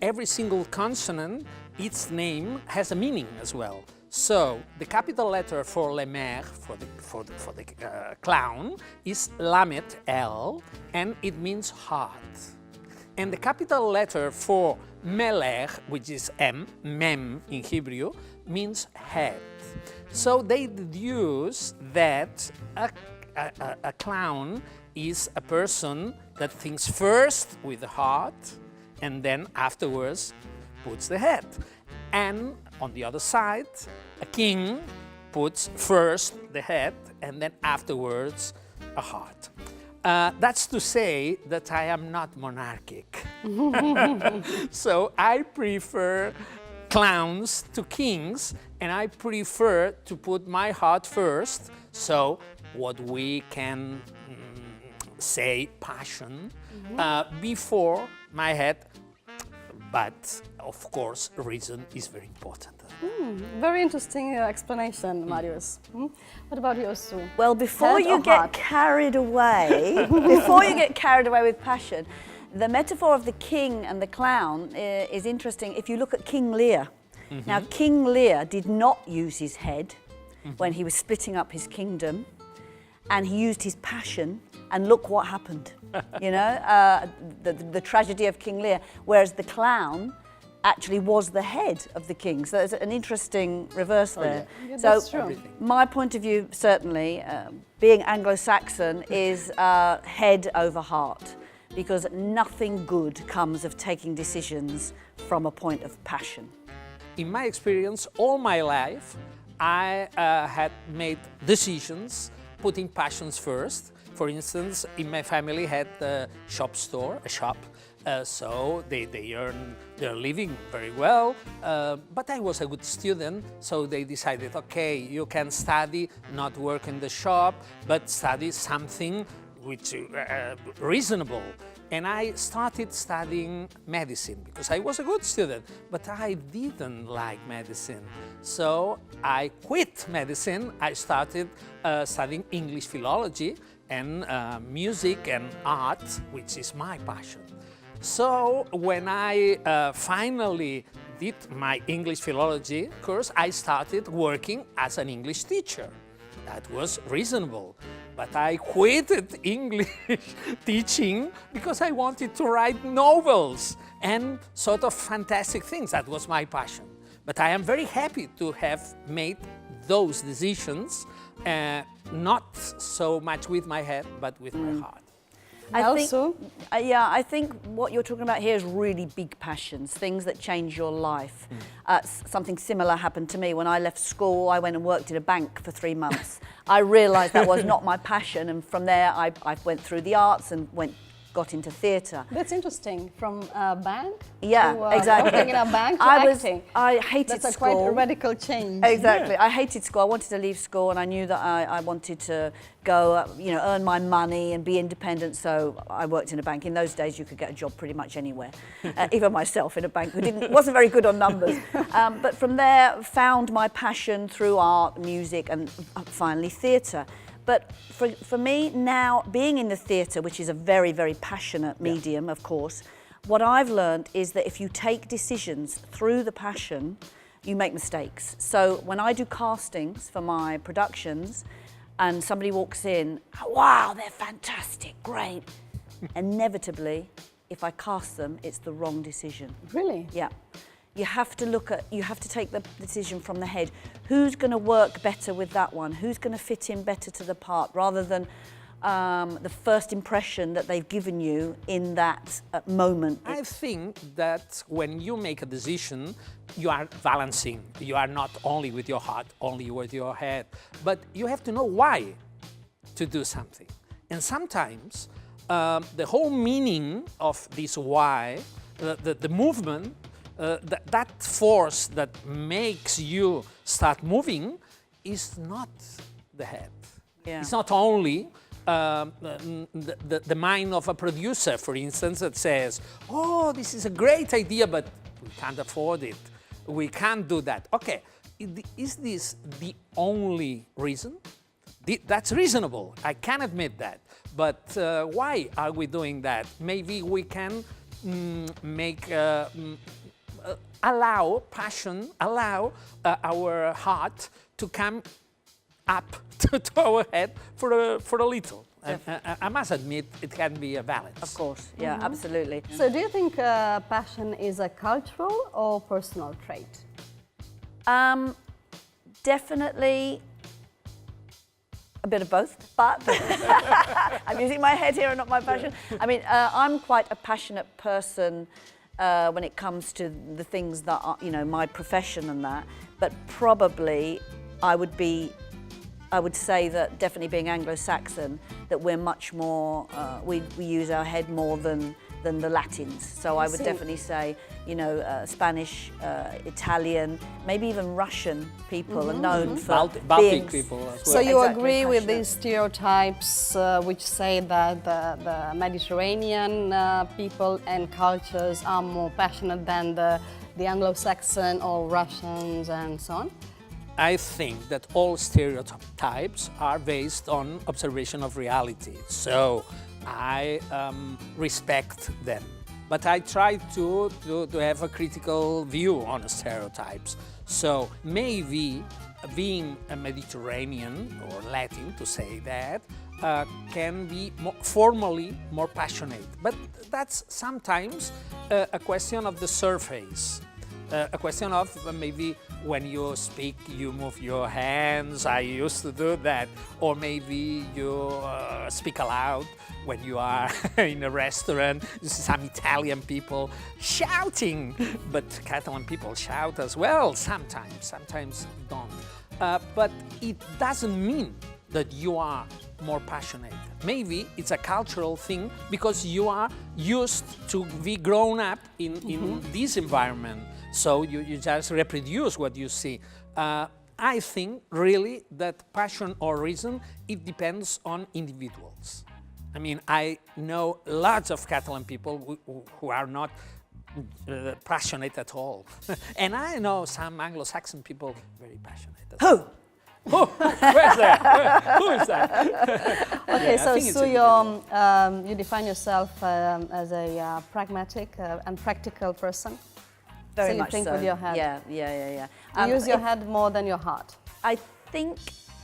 every single consonant, its name has a meaning as well. So the capital letter for Lemer, for the clown, is Lamet El, and it means heart. And the capital letter for Melech, which is M, Mem in Hebrew, means head. So they deduce that a clown is a person that thinks first with the heart and then afterwards puts the head. And on the other side, a king puts first the head and then afterwards a heart. That's to say that I am not monarchic. So I prefer clowns to kings, and I prefer to put my heart first, so what we can say passion before my head, but of course reason is very important. Very interesting explanation, Marius. What about you, Sue? Well, before Head you or get heart? carried away, before you get carried away with passion, the metaphor of the king and the clown is interesting. If you look at King Lear, now King Lear did not use his head when he was splitting up his kingdom, and he used his passion, and look what happened. You know, the tragedy of King Lear, whereas the clown actually was the head of the king. So there's an interesting reverse there. Yeah, so that's true. my point of view, certainly, being Anglo-Saxon, is head over heart, because nothing good comes of taking decisions from a point of passion. In my experience, all my life, I had made decisions putting passions first. For instance, in my family had a shop, so they earn their living very well, but I was a good student, so they decided, okay, you can study, not work in the shop, but study something which reasonable. And I started studying medicine because I was a good student, but I didn't like medicine. So I quit medicine. I started studying English philology, and music and art, which is my passion. So when I finally did my English philology course, I started working as an English teacher. That was reasonable. But I quitted English teaching because I wanted to write novels and sort of fantastic things. That was my passion. But I am very happy to have made those decisions, not so much with my head, but with my heart. I think what you're talking about here is really big passions, things that change your life. Something similar happened to me when I left school. I went and worked in a bank for 3 months. I realised that was not my passion, and from there I went through the arts and got into theatre. That's interesting. From a bank? Yeah, to, exactly. Working in a bank to acting. I hated That's school. Quite a radical change. Exactly. Yeah. I hated school. I wanted to leave school, and I knew that I wanted to go, earn my money and be independent. So I worked in a bank. In those days, you could get a job pretty much anywhere. Even myself in a bank, who wasn't very good on numbers. But from there, found my passion through art, music, and finally theatre. But for me now, being in the theatre, which is a very, very passionate medium, of course, what I've learned is that if you take decisions through the passion, you make mistakes. So when I do castings for my productions and somebody walks in, wow, they're fantastic, great. Inevitably, if I cast them, it's the wrong decision. Really? Yeah. You have to take the decision from the head. Who's going to work better with that one? Who's going to fit in better to the part, rather than the first impression that they've given you in that moment? I think that when you make a decision, you are balancing. You are not only with your heart, only with your head, but you have to know why to do something. And sometimes the whole meaning of this why, the movement, that force that makes you start moving is not the head. Yeah. It's not only the mind of a producer, for instance, that says, oh, this is a great idea, but we can't afford it. We can't do that. Okay, is this the only reason? That's reasonable. I can admit that. But why are we doing that? Maybe we can allow passion, allow our heart to come up to our head for a little. I must admit, it can be a balance. Of course, yeah, absolutely. So do you think passion is a cultural or personal trait? Definitely a bit of both, but I'm using my head here and not my passion. I mean, I'm quite a passionate person when it comes to the things that are, my profession and that, but probably I would say that definitely being Anglo-Saxon, that we're much more, we use our head more than the Latins. So I would definitely say, Spanish, Italian, maybe even Russian people are known for Baltic people as well. So you agree with these stereotypes which say that the Mediterranean people and cultures are more passionate than the Anglo-Saxon or Russians and so on? I think that all stereotypes are based on observation of reality. So I respect them. But I try to have a critical view on stereotypes. So maybe being a Mediterranean or Latin, to say that, can be formally more passionate. But that's sometimes a question of the surface. A question of maybe when you speak, you move your hands. I used to do that. Or maybe you speak aloud when you are in a restaurant. You see some Italian people shouting, but Catalan people shout as well sometimes don't. But it doesn't mean that you are more passionate. Maybe it's a cultural thing because you are used to be grown up in this environment. So you just reproduce what you see. I think really that passion or reason, it depends on individuals. I mean, I know lots of Catalan people who are not passionate at all. And I know some Anglo-Saxon people very passionate. Who? Oh, where's that? Who is that? Okay, Yeah, I so think it's Sue, a you define yourself as a pragmatic and practical person. Very so you much think so. with your head. Yeah. You use your head more than your heart. I think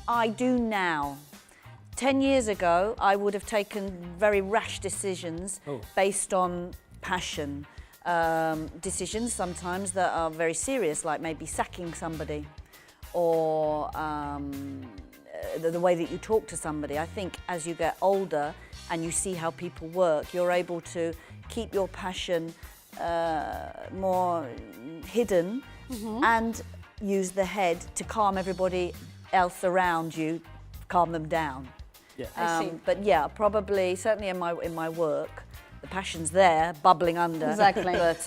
I do now. 10 years ago, I would have taken very rash decisions based on passion. Decisions sometimes that are very serious, like maybe sacking somebody or the way that you talk to somebody. I think as you get older and you see how people work, you're able to keep your passion more hidden and use the head to calm everybody else around you, calm them down. I see. But yeah, probably, certainly in my work, the passion's there, bubbling under. Exactly. But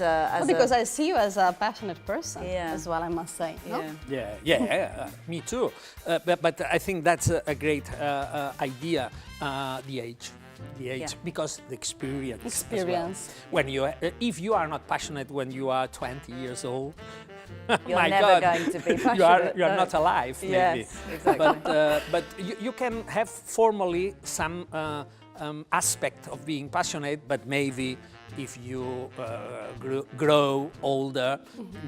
Because I see you as a passionate person Yeah. as well, I must say. No? Yeah, me too. But I think that's a great idea, the age. Because the experience. Experience. As well. When you, if you are not passionate when you are 20 years old, You're my never God, going to be passionate. you are not alive, maybe. Yes, exactly. But you can have formally some aspect of being passionate, but maybe if you grow older,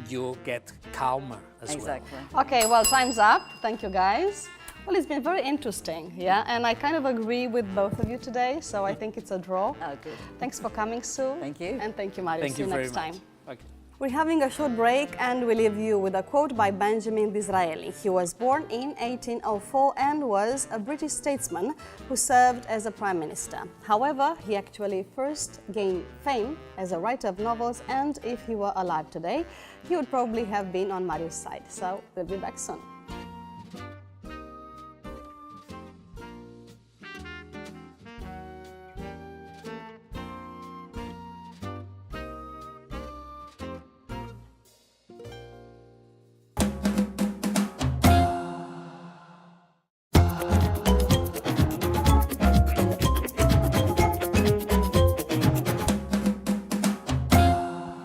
you get calmer as well. Okay, well, time's up. Thank you, guys. Well, it's been very interesting, yeah, and I kind of agree with both of you today, so I think it's a draw. Oh, good. Thanks for coming, Sue. Thank you. And thank you, Mario. Thank See you you very next much. time. Okay. We're having a short break and we leave you with a quote by Benjamin Disraeli. He was born in 1804 and was a British statesman who served as a prime minister. However, he actually first gained fame as a writer of novels, and if he were alive today, he would probably have been on Mario's side. So we'll be back soon.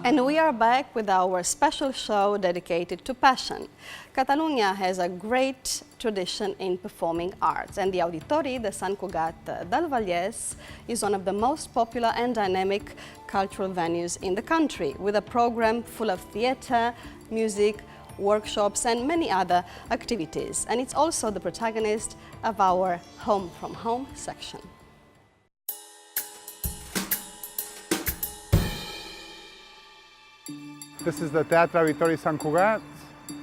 And we are back with our special show dedicated to passion. Catalonia has a great tradition in performing arts, and the Auditori de Sant Cugat del Vallès is one of the most popular and dynamic cultural venues in the country, with a program full of theatre, music, workshops and many other activities. And it's also the protagonist of our Home from Home section. This is the Teatre Auditori Sant Cugat.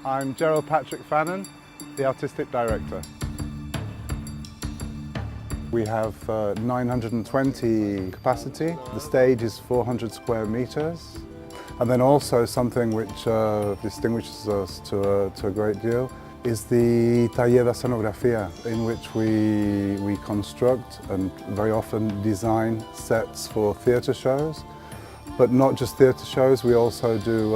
I'm Gerald Patrick Fannin, the artistic director. We have 920 capacity. The stage is 400 square meters. And then also something which distinguishes us to a great deal is the taller de scenografía, in which we construct and very often design sets for theatre shows. But not just theatre shows, we also do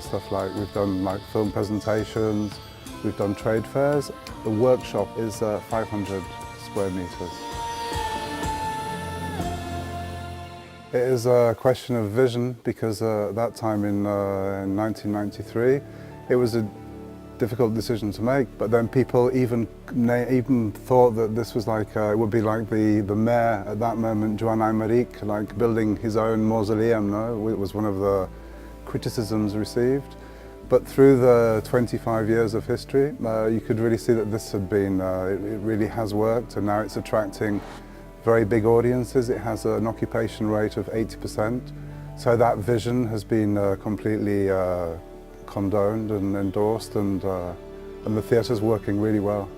stuff like, we've done like film presentations, we've done trade fairs. The workshop is 500 square meters. It is a question of vision, because at that time in 1993, it was a difficult decision to make, but then people even thought that this was like, it would be like the mayor at that moment, Joan Aymeric, like building his own mausoleum, no? It was one of the criticisms received. But through the 25 years of history, you could really see that this had been, it really has worked, and now it's attracting very big audiences. It has an occupation rate of 80%. So that vision has been completely condoned and endorsed, and the theatre's working really well.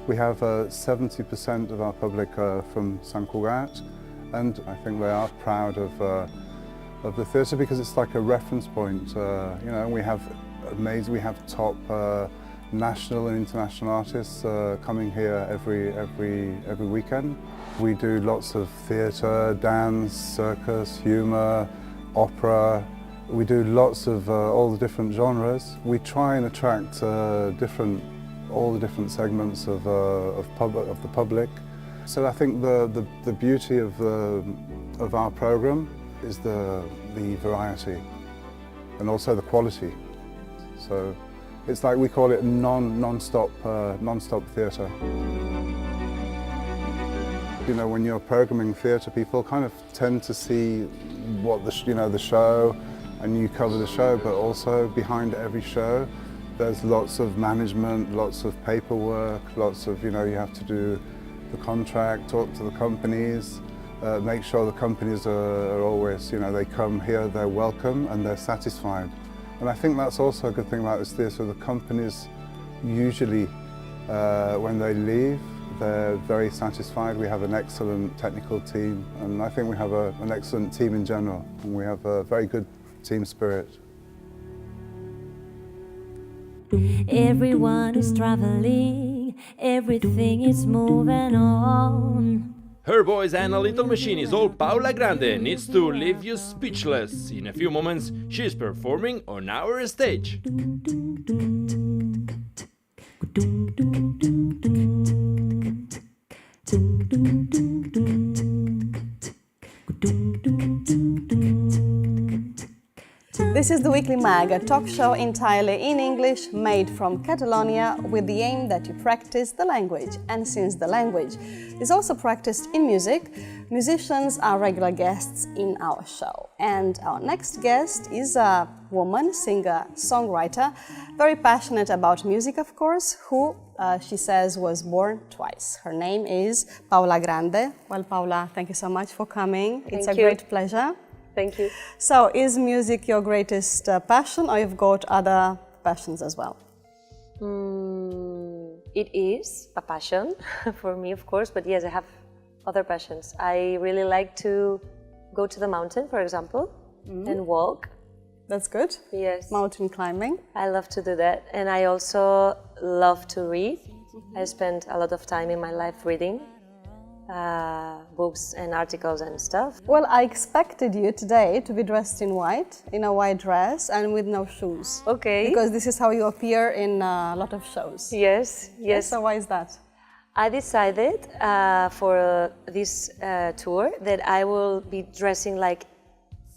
We have 70% of our public from Sant Cugat, and I think they are proud of the theatre because it's like a reference point. You know, we have top national and international artists coming here every weekend. We do lots of theatre, dance, circus, humour, opera. We do lots of all the different genres. We try and attract all the different segments of the public. So I think the beauty of our program is the variety and also the quality. So it's like we call it non-stop theatre. You know, when you're programming theatre, people kind of tend to see what the show, and you cover the show, but also behind every show, there's lots of management, lots of paperwork, lots of, you have to do the contract, talk to the companies, make sure the companies are always, they come here, they're welcome and they're satisfied. And I think that's also a good thing about this theatre. The companies usually, when they leave, they're very satisfied. We have an excellent technical team, and I think we have an excellent team in general, and we have a very good team spirit. Everyone is traveling, everything is moving on. Her voice and a little machine is all Paula Grande needs to leave you speechless. In a few moments, she's performing on our stage. This is the Weekly Mag, a talk show entirely in English, made from Catalonia with the aim that you practice the language. And since the language is also practiced in music, musicians are regular guests in our show. And our next guest is a woman, singer, songwriter, very passionate about music, of course, who she says was born twice. Her name is Paula Grande. Well, Paula, thank you so much for coming. It's a great pleasure. Thank you. So, is music your greatest passion, or you've got other passions as well? It is a passion for me, of course, but yes, I have other passions. I really like to go to the mountain, for example, and walk. That's good. Yes. Mountain climbing. I love to do that. And I also love to read. I spend a lot of time in my life reading. Books and articles and stuff. Well, I expected you today to be dressed in white, in a white dress and with no shoes. Okay. Because this is how you appear in a lot of shows. Yes, yes. So why is that? I decided for this tour that I will be dressing like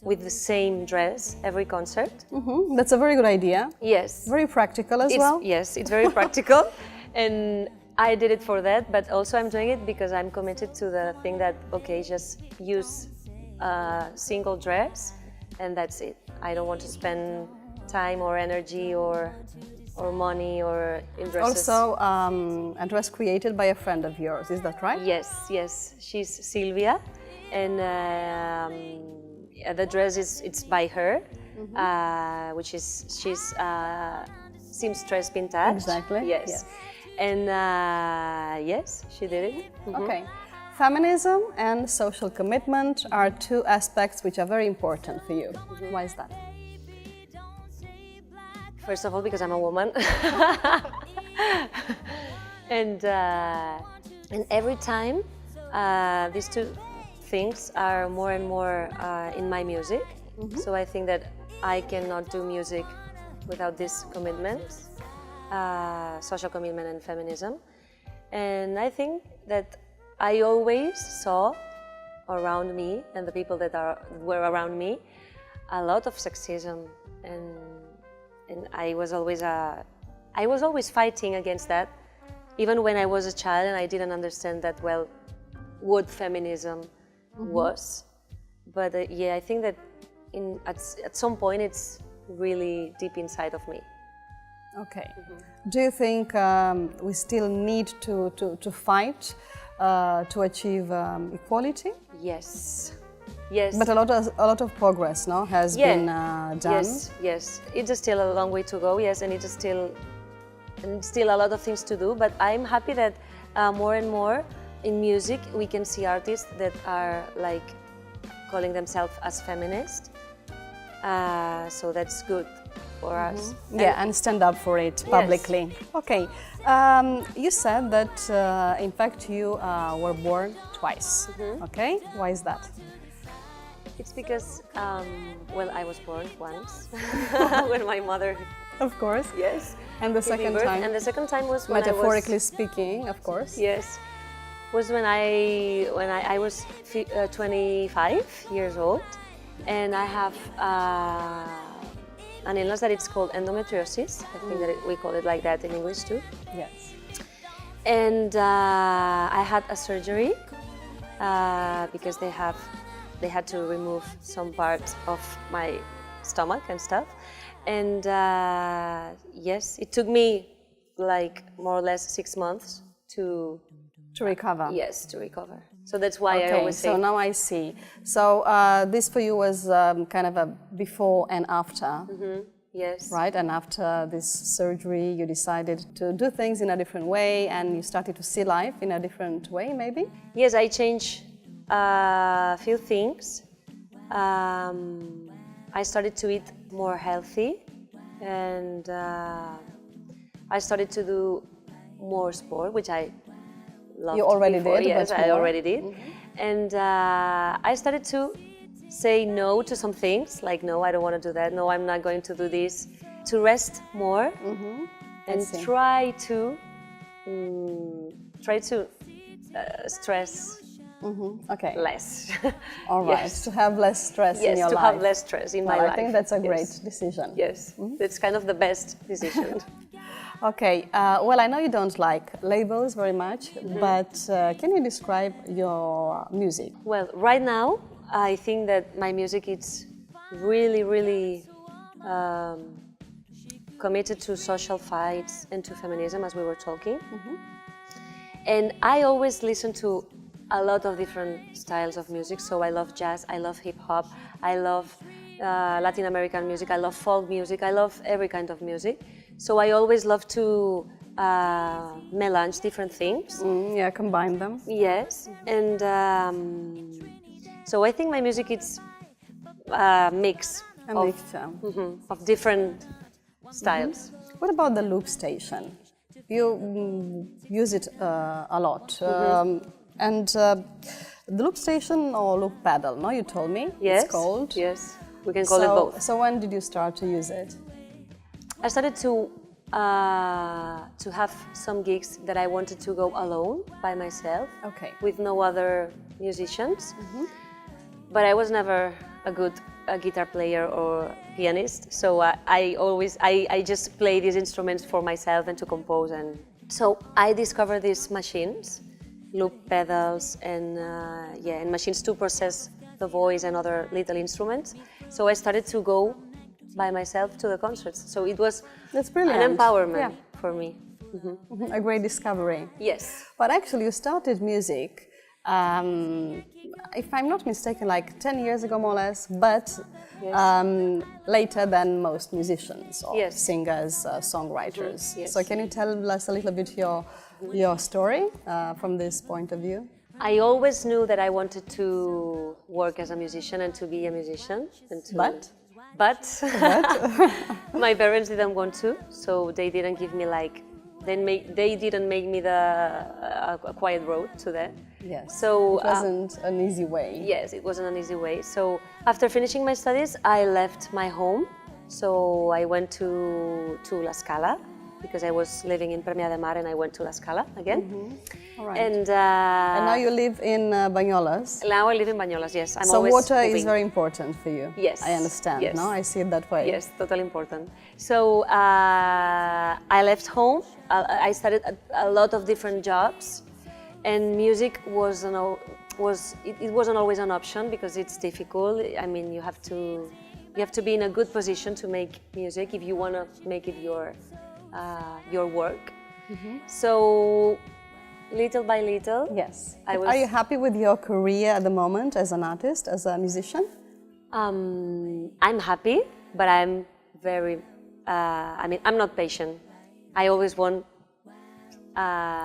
with the same dress every concert. That's a very good idea. Yes. Very practical as well. Yes, it's very practical. And I did it for that, but also I'm doing it because I'm committed to the thing that, okay, just use a single dress and that's it. I don't want to spend time or energy or money or in dresses. Also, a dress created by a friend of yours, is that right? Yes, yes. She's Sylvia, and the dress it's by her, which is she's seamstress vintage. Exactly. Yes. And yes, she did it. Okay. Feminism and social commitment are two aspects which are very important for you. Why is that? First of all, because I'm a woman. and every time these two things are more and more in my music. So I think that I cannot do music without this commitment. Social commitment and feminism. And I think that I always saw around me and the people that were around me a lot of sexism, and I was always fighting against that, even when I was a child and I didn't understand that well what feminism was. But yeah, I think that at some point it's really deep inside of me. Okay. Do you think we still need to fight to achieve equality? Yes. Yes. But a lot of progress, no, has been done. Yes, yes. It's still a long way to go. Yes, and it's still a lot of things to do. But I'm happy that more and more in music we can see artists that are like calling themselves as feminist. So that's good for us. Yeah, and stand up for it publicly. Yes. Okay. You said that in fact you were born twice. Okay. Why is that? It's because, well, I was born once when my mother. Of course. Yes. And the second time. And the second time was when metaphorically speaking, of course. Yes. Was when I was 25 years old, and I have an illness that it's called endometriosis. I think that we call it like that in English too. Yes. And I had a surgery because they had to remove some parts of my stomach and stuff. And yes, it took me like more or less 6 months to recover. Yes, to recover. So that's why I always say. So now I see. So this for you was kind of a before and after. Yes. Right, and after this surgery, you decided to do things in a different way, and you started to see life in a different way, maybe? Yes, I changed a few things. I started to eat more healthy, and I started to do more sport, which I loved. You already before. did? Yes, I more. already did. And I started to say no to some things, like no, I don't want to do that. No, I'm not going to do this. To rest more and try to stress less. All right, Yes. To have less stress in your Yes, life. to have less stress in my life. I think that's a great Yes. decision. Yes, that's kind of the best decision. Okay, well, I know you don't like labels very much, but can you describe your music? Well, right now, I think that my music is really, really committed to social fights and to feminism, as we were talking. And I always listen to a lot of different styles of music. So I love jazz, I love hip hop, I love Latin American music, I love folk music, I love every kind of music. So I always love to melange different things. Yeah, combine them. Yes, and so I think my music is a mix of different styles. What about the loop station? You use it a lot. And the loop station or loop pedal, no, you told me? Yes, it's called? Yes, we can call it both. So when did you start to use it? I started to have some gigs that I wanted to go alone by myself, with no other musicians. But I was never a good guitar player or pianist, so I just play these instruments for myself and to compose. And so I discovered these machines, loop pedals, and and machines to process the voice and other little instruments. So I started to go by myself to the concerts. So it was an empowerment for me. A great discovery. Yes. But actually you started music, if I'm not mistaken, like 10 years ago more or less, but later than most musicians or singers, songwriters. Yes. So can you tell us a little bit your story from this point of view? I always knew that I wanted to work as a musician and to be a musician. And to, but my parents didn't want to, so they didn't give me they didn't make me a quiet road to that. Yes. So it wasn't an easy way. Yes, it wasn't an easy way. So after finishing my studies, I left my home. So I went to La Scala because I was living in Premià de Mar, and I went to La Scala again. All right. And now you live in Banyoles. Now I live in Banyoles. Yes, I'm so always water moving. is very important for you. Yes, I understand. Yes. No, I see it that way. Yes, totally important. So I left home. I started a lot of different jobs, and music wasn't always an option because it's difficult. I mean, you have to be in a good position to make music if you want to make it your work. So little by little. Yes. Are you happy with your career at the moment as an artist, as a musician? I'm happy, but I'm very, I'm not patient. I always want...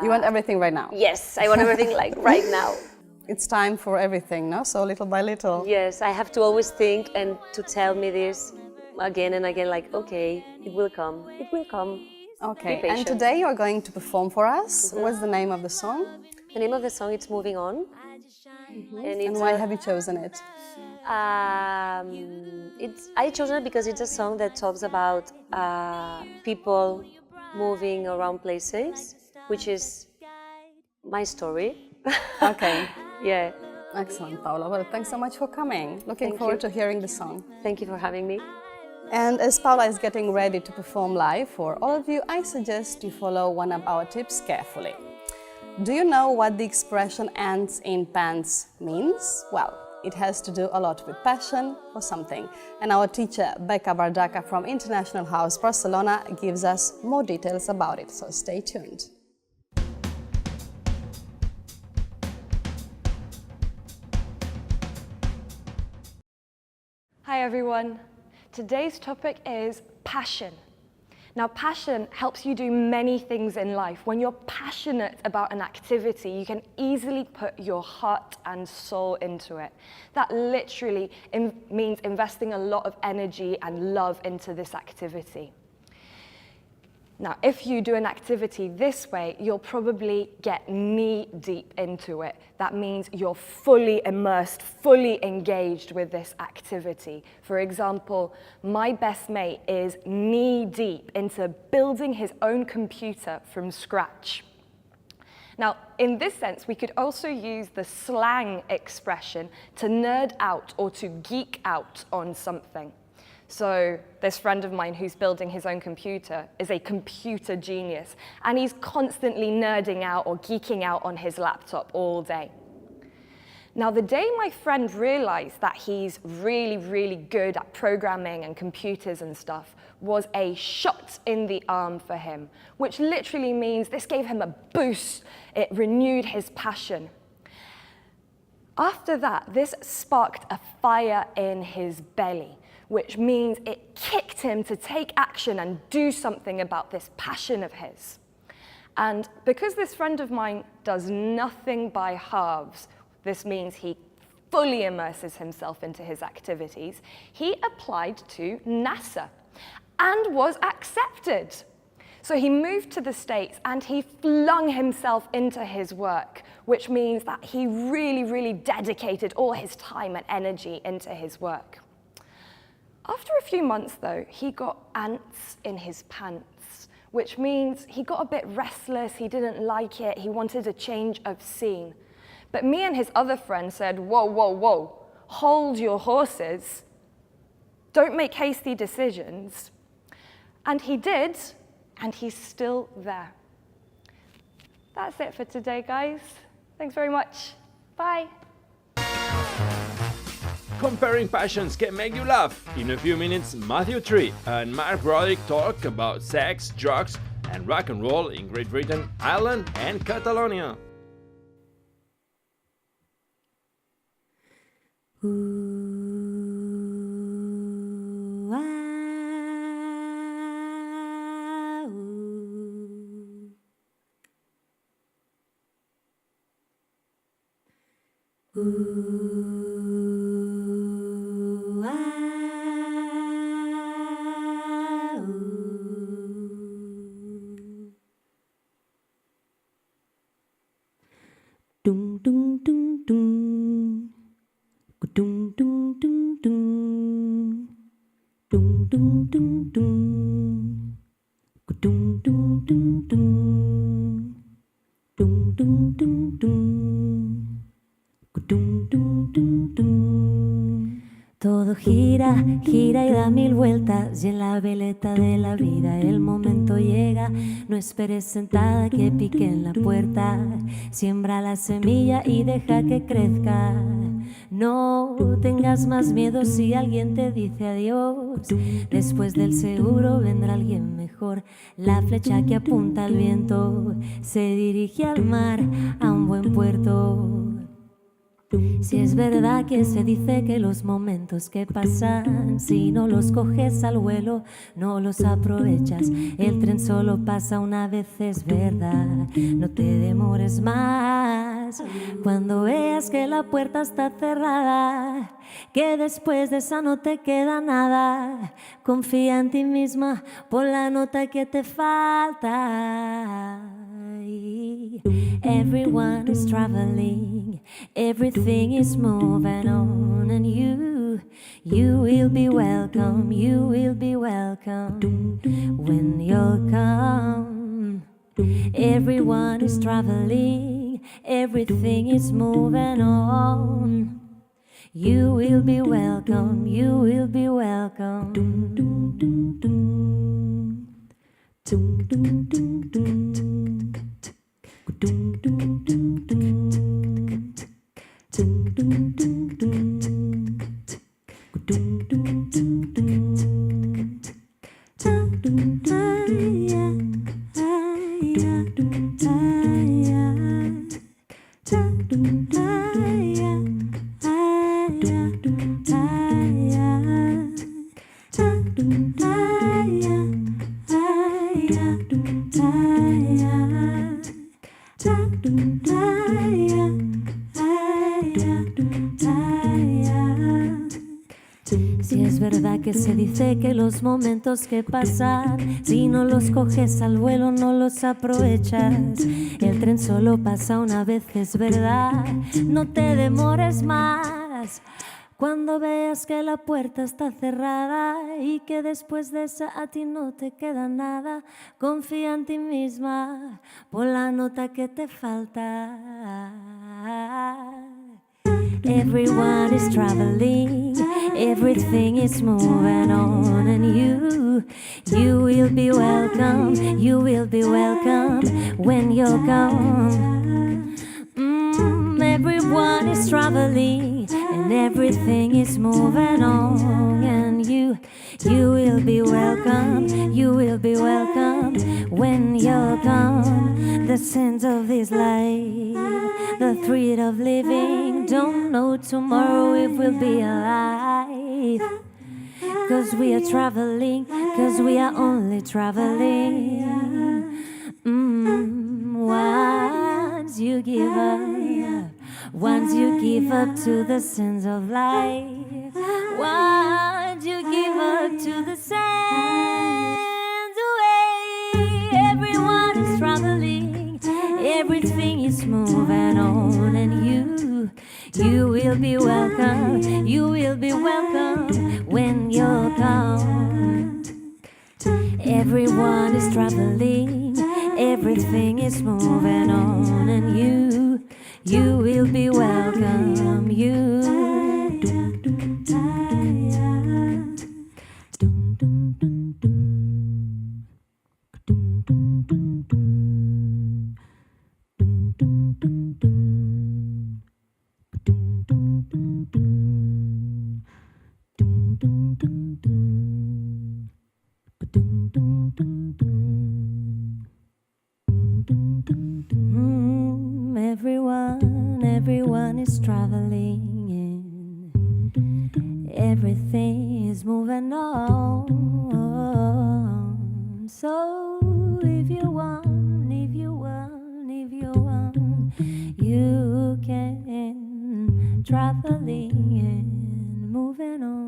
you want everything right now? Yes, I want everything like right now. It's time for everything, no? So little by little. Yes, I have to always think and to tell me this again and again, like, okay, it will come, it will come. Okay, and today you're going to perform for us. What's the name of the song? The name of the song is Moving On. And why have you chosen it? I chosen it because it's a song that talks about people moving around places, which is my story. Okay. Yeah. Excellent, Paula. Well, thanks so much for coming. Looking forward to hearing the song. Thank you for having me. And as Paula is getting ready to perform live for all of you, I suggest you follow one of our tips carefully. Do you know what the expression ants in pants means? Well, it has to do a lot with passion for something. And our teacher, Becca Bardaca from International House Barcelona, gives us more details about it, so stay tuned. Hi everyone. Today's topic is passion. Now, passion helps you do many things in life. When you're passionate about an activity, you can easily put your heart and soul into it. That literally means investing a lot of energy and love into this activity. Now, if you do an activity this way, you'll probably get knee deep into it. That means you're fully immersed, fully engaged with this activity. For example, my best mate is knee deep into building his own computer from scratch. Now, in this sense, we could also use the slang expression to nerd out or to geek out on something. So this friend of mine who's building his own computer is a computer genius, and he's constantly nerding out or geeking out on his laptop all day. Now, the day my friend realized that he's really, really good at programming and computers and stuff was a shot in the arm for him, which literally means this gave him a boost. It renewed his passion. After that, this sparked a fire in his belly, which means it kicked him to take action and do something about this passion of his. And because this friend of mine does nothing by halves, this means he fully immerses himself into his activities, he applied to NASA and was accepted. So he moved to the States and he flung himself into his work, which means that he really, really dedicated all his time and energy into his work. After a few months, though, he got ants in his pants, which means he got a bit restless, he didn't like it, he wanted a change of scene. But me and his other friend said, whoa, whoa, whoa, hold your horses. Don't make hasty decisions. And he did, and he's still there. That's it for today, guys. Thanks very much. Bye. Comparing passions can make you laugh. In a few minutes, Matthew Tree and Marc Broderick talk about sex, drugs, and rock and roll in Great Britain, Ireland, and Catalonia. Dum dum dum dum, dum dum dum dum, dum dum dum dum, dum dum dum dum, dum dum dum dum, dum dum dum dum. Todo gira, gira y da mil vueltas, y en la veleta de la vida el momento llega. No esperes sentada que pique en la puerta, siembra la semilla y deja que crezca. No tengas más miedo si alguien te dice adiós, después del seguro vendrá alguien mejor. La flecha que apunta al viento se dirige al mar, a un buen puerto. Si es verdad que se dice que los momentos que pasan, si no los coges al vuelo, no los aprovechas. El tren solo pasa una vez, es verdad. No te demores más. Cuando veas que la puerta está cerrada, que después de esa no te queda nada, confía en ti misma, pon la nota que te falta. Everyone is traveling, everything is moving on, and you will be welcome, you will be welcome when you'll come. Everyone is traveling, everything is moving on. You will be welcome, you will be welcome. Dum, dum, dum, dum. Dum, dum, dum, dum. Dum, dum, dum, dum. Dum, dum, dum, dum. Dum, dum, dum, dum. Dum, dum, Si es verdad que se dice que los momentos que pasan, si no los coges al vuelo no los aprovechas. El tren solo pasa una vez, es verdad, no te demores más. Cuando veas que la puerta está cerrada y que después de esa a ti no te queda nada, confía en ti misma, pon la nota que te falta. Everyone is traveling, everything is moving on, and you will be welcome, you will be welcome when you're gone. Everyone is traveling, and everything is moving on, and you will be welcome, you will be welcome when you're gone. The sense of this life, the thrill of living, don't know tomorrow if we'll be alive. Cause we are traveling, cause we are only traveling. Once you give up, once you give up to the sense of life, once you give up to the sense away, everyone is traveling, everything is moving on, and you will be welcome, you will be welcome when you're gone. Everyone is traveling, everything is moving on, and you will be welcome, Everyone is traveling, everything is moving on. So if you want, you can traveling and moving on.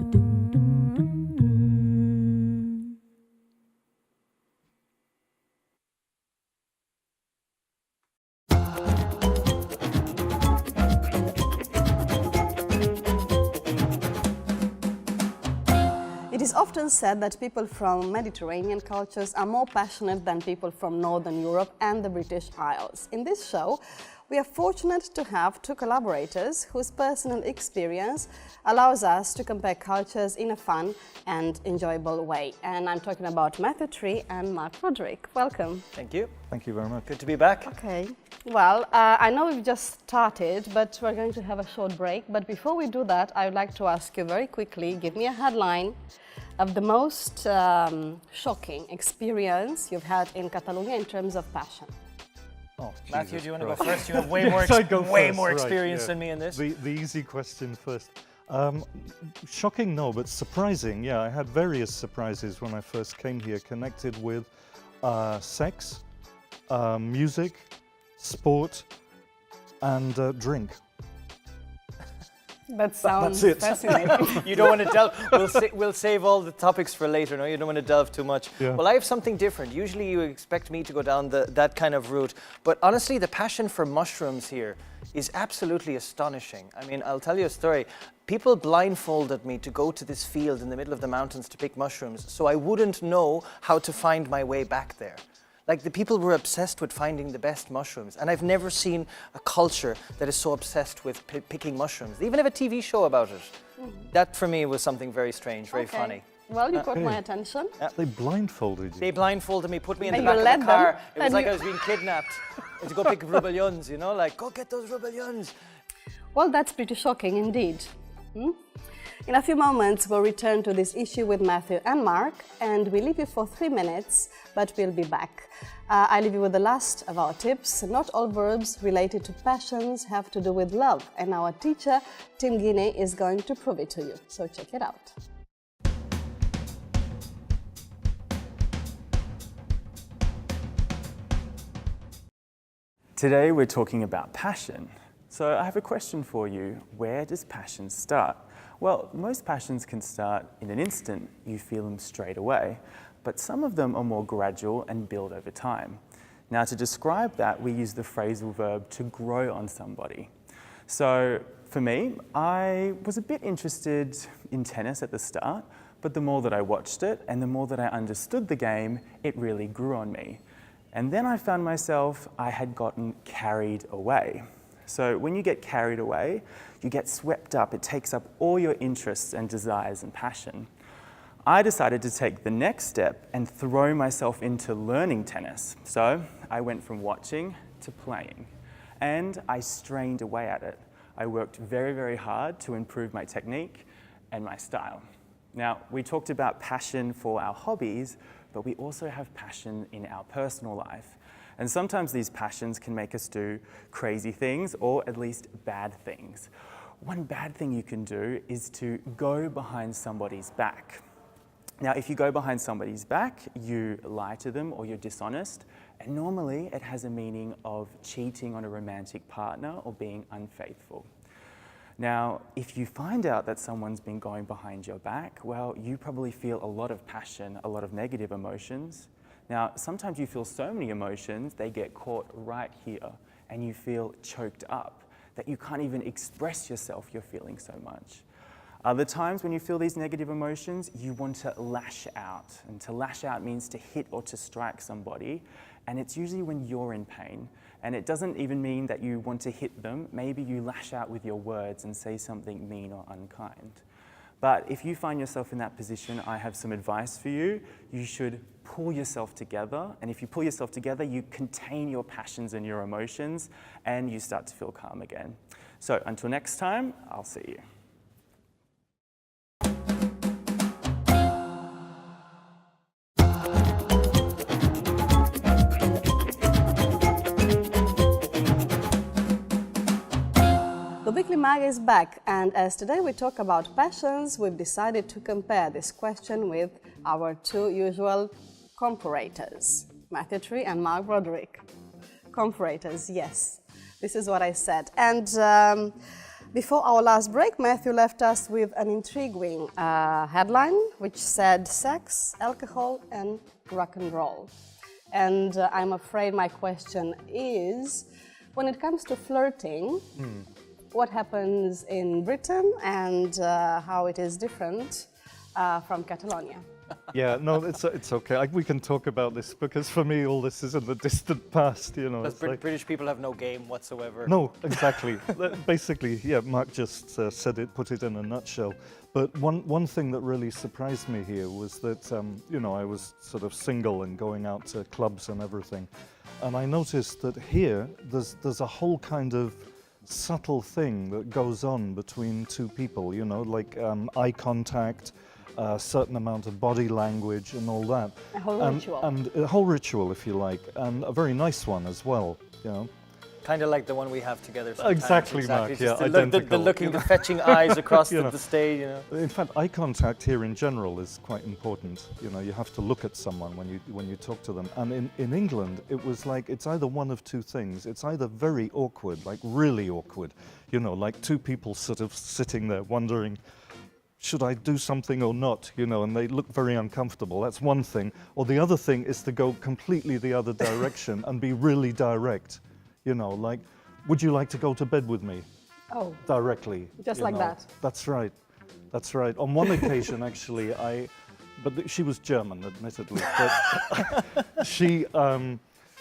It is often said that people from Mediterranean cultures are more passionate than people from Northern Europe and the British Isles. In this show, we are fortunate to have two collaborators whose personal experience allows us to compare cultures in a fun and enjoyable way. And I'm talking about Tree and Marc Broderick. Welcome. Thank you. Thank you very much. Good to be back. Okay. Well, I know we've just started, but we're going to have a short break. But before we do that, I would like to ask you very quickly, give me a headline of the most shocking experience you've had in Catalonia in terms of passion. Oh, Matthew, do you want to go first? You have way more experience than me in this. The easy question first. Shocking, no, but surprising. Yeah, I had various surprises when I first came here, connected with sex, music, sport, and drink. That sounds That's it. fascinating. You don't want to delve. We'll save all the topics for later. No, you don't want to delve too much. Yeah. Well, I have something different. Usually, you expect me to go down that kind of route, but honestly, the passion for mushrooms here is absolutely astonishing. I mean, I'll tell you a story. People blindfolded me to go to this field in the middle of the mountains to pick mushrooms, so I wouldn't know how to find my way back there. Like the people were obsessed with finding the best mushrooms. And I've never seen a culture that is so obsessed with picking mushrooms. They even have a TV show about it. That for me was something very strange, very funny. Well, you caught my attention. They blindfolded you. They blindfolded me, put me in the And back you of led the car. them, It was and like you- I was being kidnapped. To go pick rubellions, you know, like, go get those rubellions. Well, that's pretty shocking indeed. In a few moments, we'll return to this issue with Matthew and Mark, and we leave you for 3 minutes, but we'll be back. I leave you with the last of our tips. Not all verbs related to passions have to do with love, and our teacher, Tim Guinea, is going to prove it to you. So check it out. Today we're talking about passion. So I have a question for you. Where does passion start? Well, most passions can start in an instant. You feel them straight away. But some of them are more gradual and build over time. Now, to describe that, we use the phrasal verb to grow on somebody. So for me, I was a bit interested in tennis at the start, but the more that I watched it and the more that I understood the game, it really grew on me. And then I found myself, I had gotten carried away. So when you get carried away, you get swept up. It takes up all your interests and desires and passion. I decided to take the next step and throw myself into learning tennis. So I went from watching to playing, and I strained away at it. I worked very, very hard to improve my technique and my style. Now, we talked about passion for our hobbies, but we also have passion in our personal life. And sometimes these passions can make us do crazy things, or at least bad things. One bad thing you can do is to go behind somebody's back. Now, if you go behind somebody's back, you lie to them or you're dishonest, and normally it has a meaning of cheating on a romantic partner or being unfaithful. Now, if you find out that someone's been going behind your back, well, you probably feel a lot of passion, a lot of negative emotions. Now, sometimes you feel so many emotions, they get caught right here, and you feel choked up, that you can't even express yourself, you're feeling so much. Other times when you feel these negative emotions, you want to lash out. And to lash out means to hit or to strike somebody, and it's usually when you're in pain. And it doesn't even mean that you want to hit them. Maybe you lash out with your words and say something mean or unkind. But if you find yourself in that position, I have some advice for you. You should pull yourself together. And if you pull yourself together, you contain your passions and your emotions, and you start to feel calm again. So until next time, I'll see you. The Weekly Mag is back, and as today we talk about passions, we've decided to compare this question with our two usual comparators, Matthew Tree and Marc Broderick. Comparators, yes, this is what I said. And before our last break, Matthew left us with an intriguing headline, which said sex, alcohol, and rock and roll. And I'm afraid my question is, when it comes to flirting, what happens in Britain and how it is different from Catalonia? Yeah, no, it's okay. We can talk about this because for me, all this is in the distant past. You know, Because British people have no game whatsoever. No, exactly. Basically, yeah, Mark just said it, put it in a nutshell. But one thing that really surprised me here was that, you know, I was sort of single and going out to clubs and everything. And I noticed that here, there's a whole kind of subtle thing that goes on between two people, you know, like eye contact, a certain amount of body language and all that. A whole ritual. And a whole ritual, if you like, and a very nice one as well, you know. Kind of like the one we have together sometimes. Exactly, Mark, Just yeah, the identical. looking, the fetching eyes across You know. the stage, you know. In fact, eye contact here in general is quite important. You know, you have to look at someone when you talk to them. And in England, it was like, it's either one of two things. It's either very awkward, like really awkward, you know, like two people sort of sitting there wondering, should I do something or not, you know, and they look very uncomfortable. That's one thing. Or the other thing is to go completely the other direction and be really direct, you know, like, would you like to go to bed with me? Oh. Directly. Just you like know. that. That's right. That's right. On one occasion, actually, but she was German, admittedly. But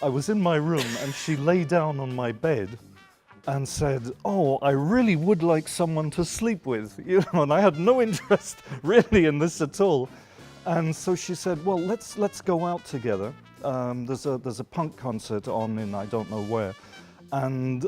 I was in my room and she lay down on my bed and said, "Oh, I really would like someone to sleep with," and I had no interest really in this at all. And so she said, "Well, let's go out together. There's a punk concert on in I don't know where," and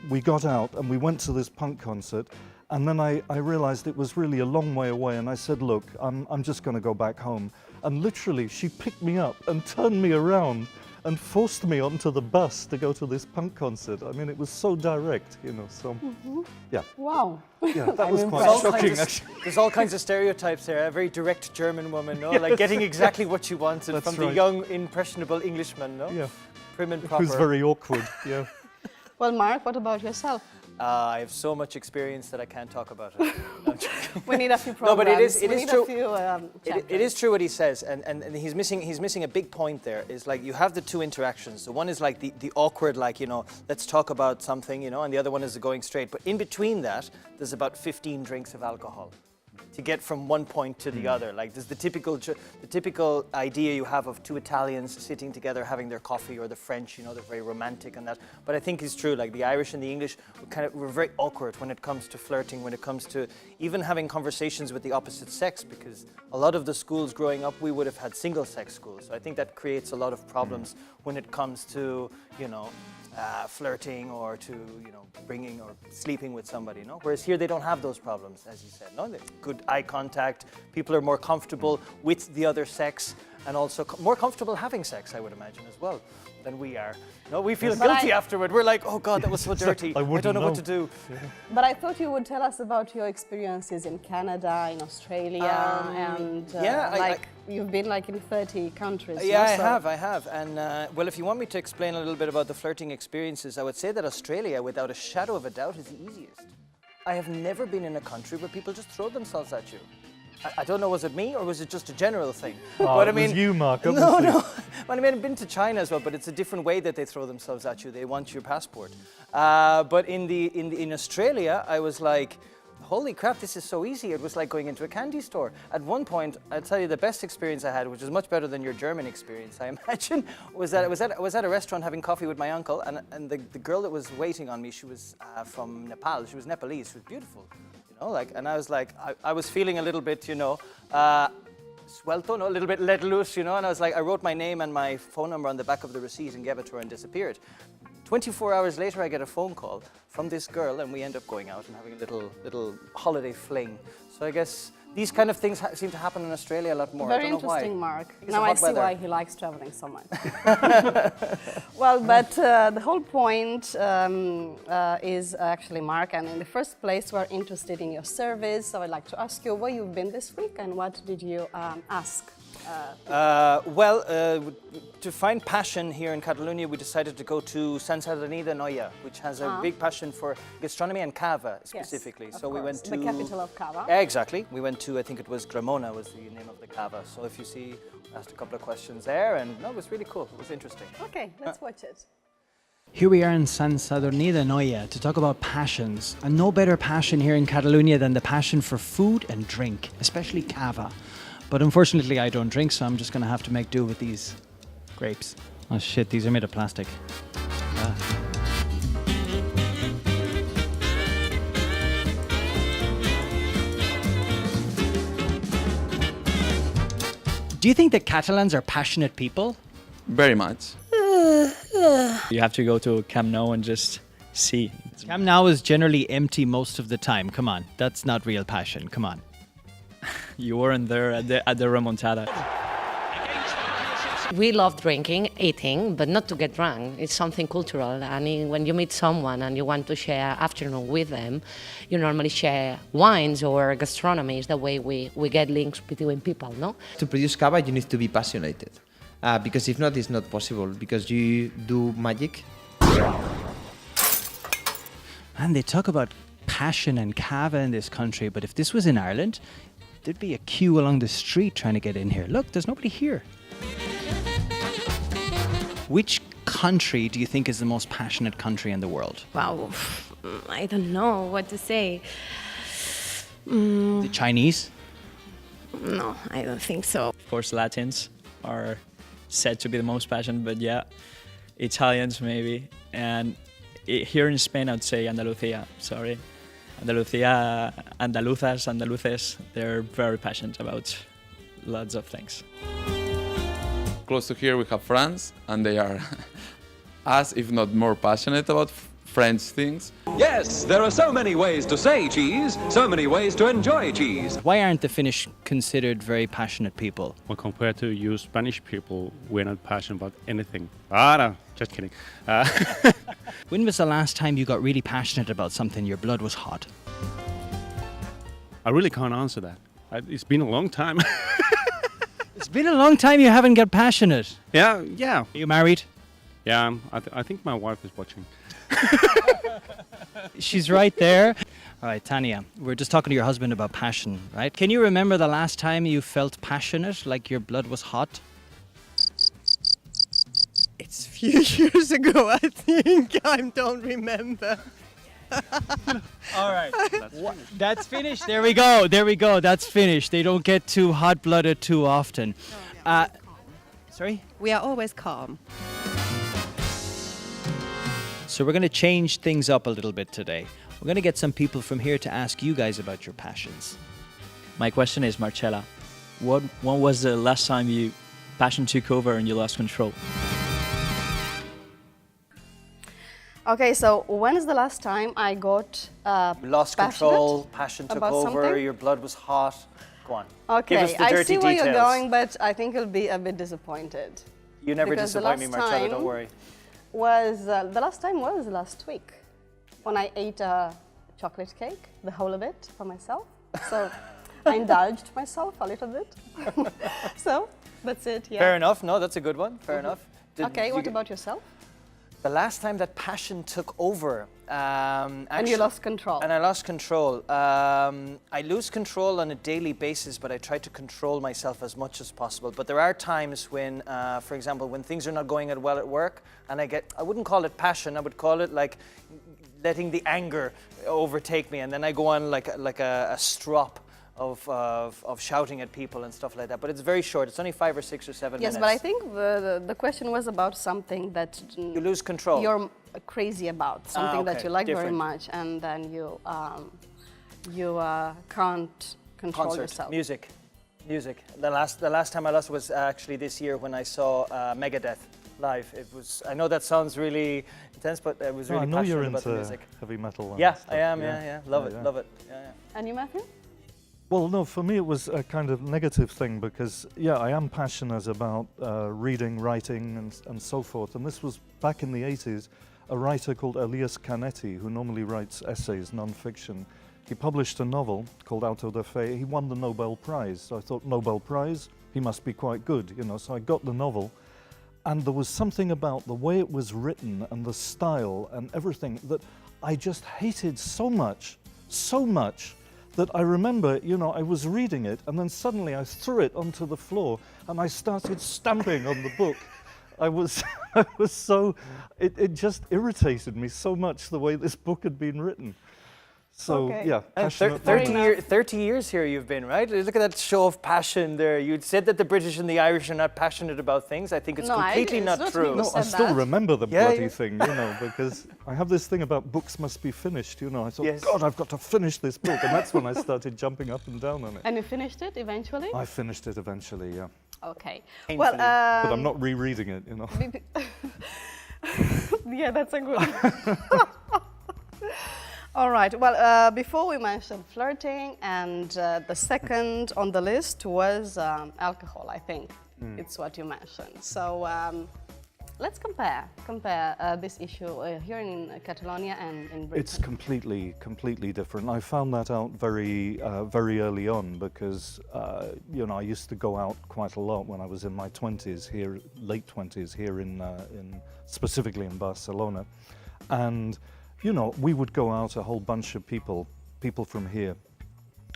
we got out and we went to this punk concert. And then I realized it was really a long way away, and I said, "Look, I'm just going to go back home." And literally, she picked me up and turned me around and forced me onto the bus to go to this punk concert. I mean, it was so direct, So, yeah. Wow. Yeah, that was quite shocking, actually. There's all kinds of stereotypes there. A very direct German woman, no? Yes. Like getting exactly what she wanted That's from right. the young, impressionable Englishman, no? Yeah. Prim and It proper. was very awkward, yeah. Well, Mark, what about yourself? I have so much experience that I can't talk about it. We need a few No, but programs. it We is need true. a few It is true what he says, and he's missing a big point there. Is like you have the two interactions. The one is like the awkward, like let's talk about something, and the other one is the going straight. But in between that, there's about 15 drinks of alcohol to get from one point to the other. Like there's the typical idea you have of two Italians sitting together having their coffee, or the French, they're very romantic and that. But I think it's true, like the Irish and the English, we're very awkward when it comes to flirting, when it comes to even having conversations with the opposite sex, because a lot of the schools growing up, we would have had single-sex schools. So I think that creates a lot of problems when it comes to, flirting or to, bringing or sleeping with somebody, Whereas here they don't have those problems, as you said, Good eye contact, people are more comfortable with the other sex and also more comfortable having sex, I would imagine, as well, than we are. We feel guilty afterward. We're like, "Oh God, that was so dirty. I don't know what to do." Yeah. But I thought you would tell us about your experiences in Canada, in Australia, and you've been in 30 countries. Yeah, I have. And well, if you want me to explain a little bit about the flirting experiences, I would say that Australia, without a shadow of a doubt, is the easiest. I have never been in a country where people just throw themselves at you. I don't know, was it me or was it just a general thing? But it was you, Mark, No. obviously. Well, I've been to China as well, but it's a different way that they throw themselves at you. They want your passport. But in Australia, I was like, holy crap, this is so easy. It was like going into a candy store. At one point, I'll tell you the best experience I had, which was much better than your German experience, I imagine, was that I was at a restaurant having coffee with my uncle, and the girl that was waiting on me, she was from Nepal. She was Nepalese. She was beautiful. And I was like, I was feeling a little bit, suelto, a little bit let loose, and I was like, I wrote my name and my phone number on the back of the receipt and gave it to her and disappeared. 24 hours later, I get a phone call from this girl, and we end up going out and having a little holiday fling. So I guess these kind of things seem to happen in Australia a lot more. Very I don't know interesting, why. Mark. It's Now the I hot see weather. why he likes traveling so much. Well, but the whole point is actually, Mark, and in the first place, we're interested in your service. So I'd like to ask you where you've been this week and what did you ask? To find passion here in Catalonia, we decided to go to Sant Sadurní d'Anoia, which has a big passion for gastronomy and cava specifically. Yes, so we went to the capital of cava. Exactly. We went to, I think it was Gramona was the name of the cava. So if you see, asked a couple of questions there, and no, it was really cool. It was interesting. Okay, let's watch it. Here we are in Sant Sadurní d'Anoia to talk about passions. And no better passion here in Catalonia than the passion for food and drink, especially cava. But unfortunately I don't drink, so I'm just going to have to make do with these grapes. Oh shit, these are made of plastic. Do you think that Catalans are passionate people? Very much. You have to go to Camp Nou and just see. Camp Nou is generally empty most of the time. Come on, that's not real passion. Come on. You weren't there at the remontada. We love drinking, eating, but not to get drunk. It's something cultural. And when you meet someone and you want to share afternoon with them, you normally share wines or gastronomy. Is the way we get links between people, no? To produce cava, you need to be passionate. Because if not, it's not possible. Because you do magic. And they talk about passion and cava in this country, but if this was in Ireland, there'd be a queue along the street trying to get in here. Look, there's nobody here. Which country do you think is the most passionate country in the world? Wow, I don't know what to say. The Chinese? No, I don't think so. Of course, Latins are said to be the most passionate, but yeah, Italians maybe. And here in Spain, I'd say Andalusia, sorry. Andalusia, Andaluzas, Andaluces, they're very passionate about lots of things. Close to here we have France, and they are as, if not more, passionate about French things. Yes, there are so many ways to say cheese, so many ways to enjoy cheese. Why aren't the Finnish considered very passionate people? Well, compared to you Spanish people, we're not passionate about anything. Ah, no, just kidding. When was the last time you got really passionate about something, your blood was hot? I really can't answer that. It's been a long time. It's been a long time you haven't got passionate. Yeah. Are you married? Yeah, I think my wife is watching. She's right there. All right, Tanya, we're just talking to your husband about passion, right? Can you remember the last time you felt passionate, like your blood was hot? It's a few years ago, I think. I don't remember. All right. That's finished. There we go. That's finished. They don't get too hot-blooded too often. Sorry? We are always calm. So we're going to change things up a little bit today. We're going to get some people from here to ask you guys about your passions. My question is, Marcella, when was the last time your passion took over and you lost control? Okay, so when is the last time I got lost control, passion took over, something? your blood was hot. Go on. Okay, Give us the I dirty see where details. you're going, but I think you'll be a bit disappointed. You never Because the disappoint me, last Marcella, don't time worry. The last time was last week when I ate a chocolate cake, the whole of it for myself. So I indulged myself a little bit. So that's it, yeah. Fair enough. No, that's a good one. Fair enough. Okay, what about yourself? The last time that passion took over, And you lost control. And I lost control. I lose control on a daily basis, but I try to control myself as much as possible. But there are times when, for example, when things are not going well at work, and I wouldn't call it passion, I would call it like letting the anger overtake me, and then I go on like a strop of shouting at people and stuff like that. But it's very short. It's only 5 or 6 or 7 minutes. Yes, but I think the question was about something that you lose control. You're crazy about, something that okay, you like very different. much, and then you can't control yourself. Music. The last time I lost was actually this year when I saw Megadeth live. It was. I know that sounds really intense, but I was really I know passionate you're about the into music. heavy metal. And Yeah, stuff. I am. Yeah. Love it. Yeah. And you, Matthew? Well, no, for me it was a kind of negative thing because, yeah, I am passionate about reading, writing and so forth. And this was back in the 80s, a writer called Elias Canetti, who normally writes essays, non-fiction. He published a novel called Auto da Fe. He won the Nobel Prize. So I thought, Nobel Prize, he must be quite good, you know. So I got the novel. And there was something about the way it was written and the style and everything that I just hated so much, that I remember, you know, I was reading it and then suddenly I threw it onto the floor and I started stamping on the book. I was so, it just irritated me so much the way this book had been written. So, yeah, And passionate. 30 years here you've been, right? Look at that show of passion there. You said that the British and the Irish are not passionate about things. I think it's completely not true. No, I still remember the Yeah, bloody yeah. thing, you know, because I have this thing about books must be finished, you know. I thought, God, I've got to finish this book. And that's when I started jumping up and down on it. And you finished it eventually? I finished it eventually, yeah. Okay. Painfully. Well, but I'm not rereading it, you know. Yeah, that's a good. All right. Well, before we mentioned flirting, and the second on the list was alcohol. I think it's what you mentioned. So let's compare this issue here in Catalonia and in Britain. It's completely different. I found that out very early on because, you know, I used to go out quite a lot when I was in my 20s here, late 20s here in specifically in Barcelona. And you know, we would go out, a whole bunch of people from here.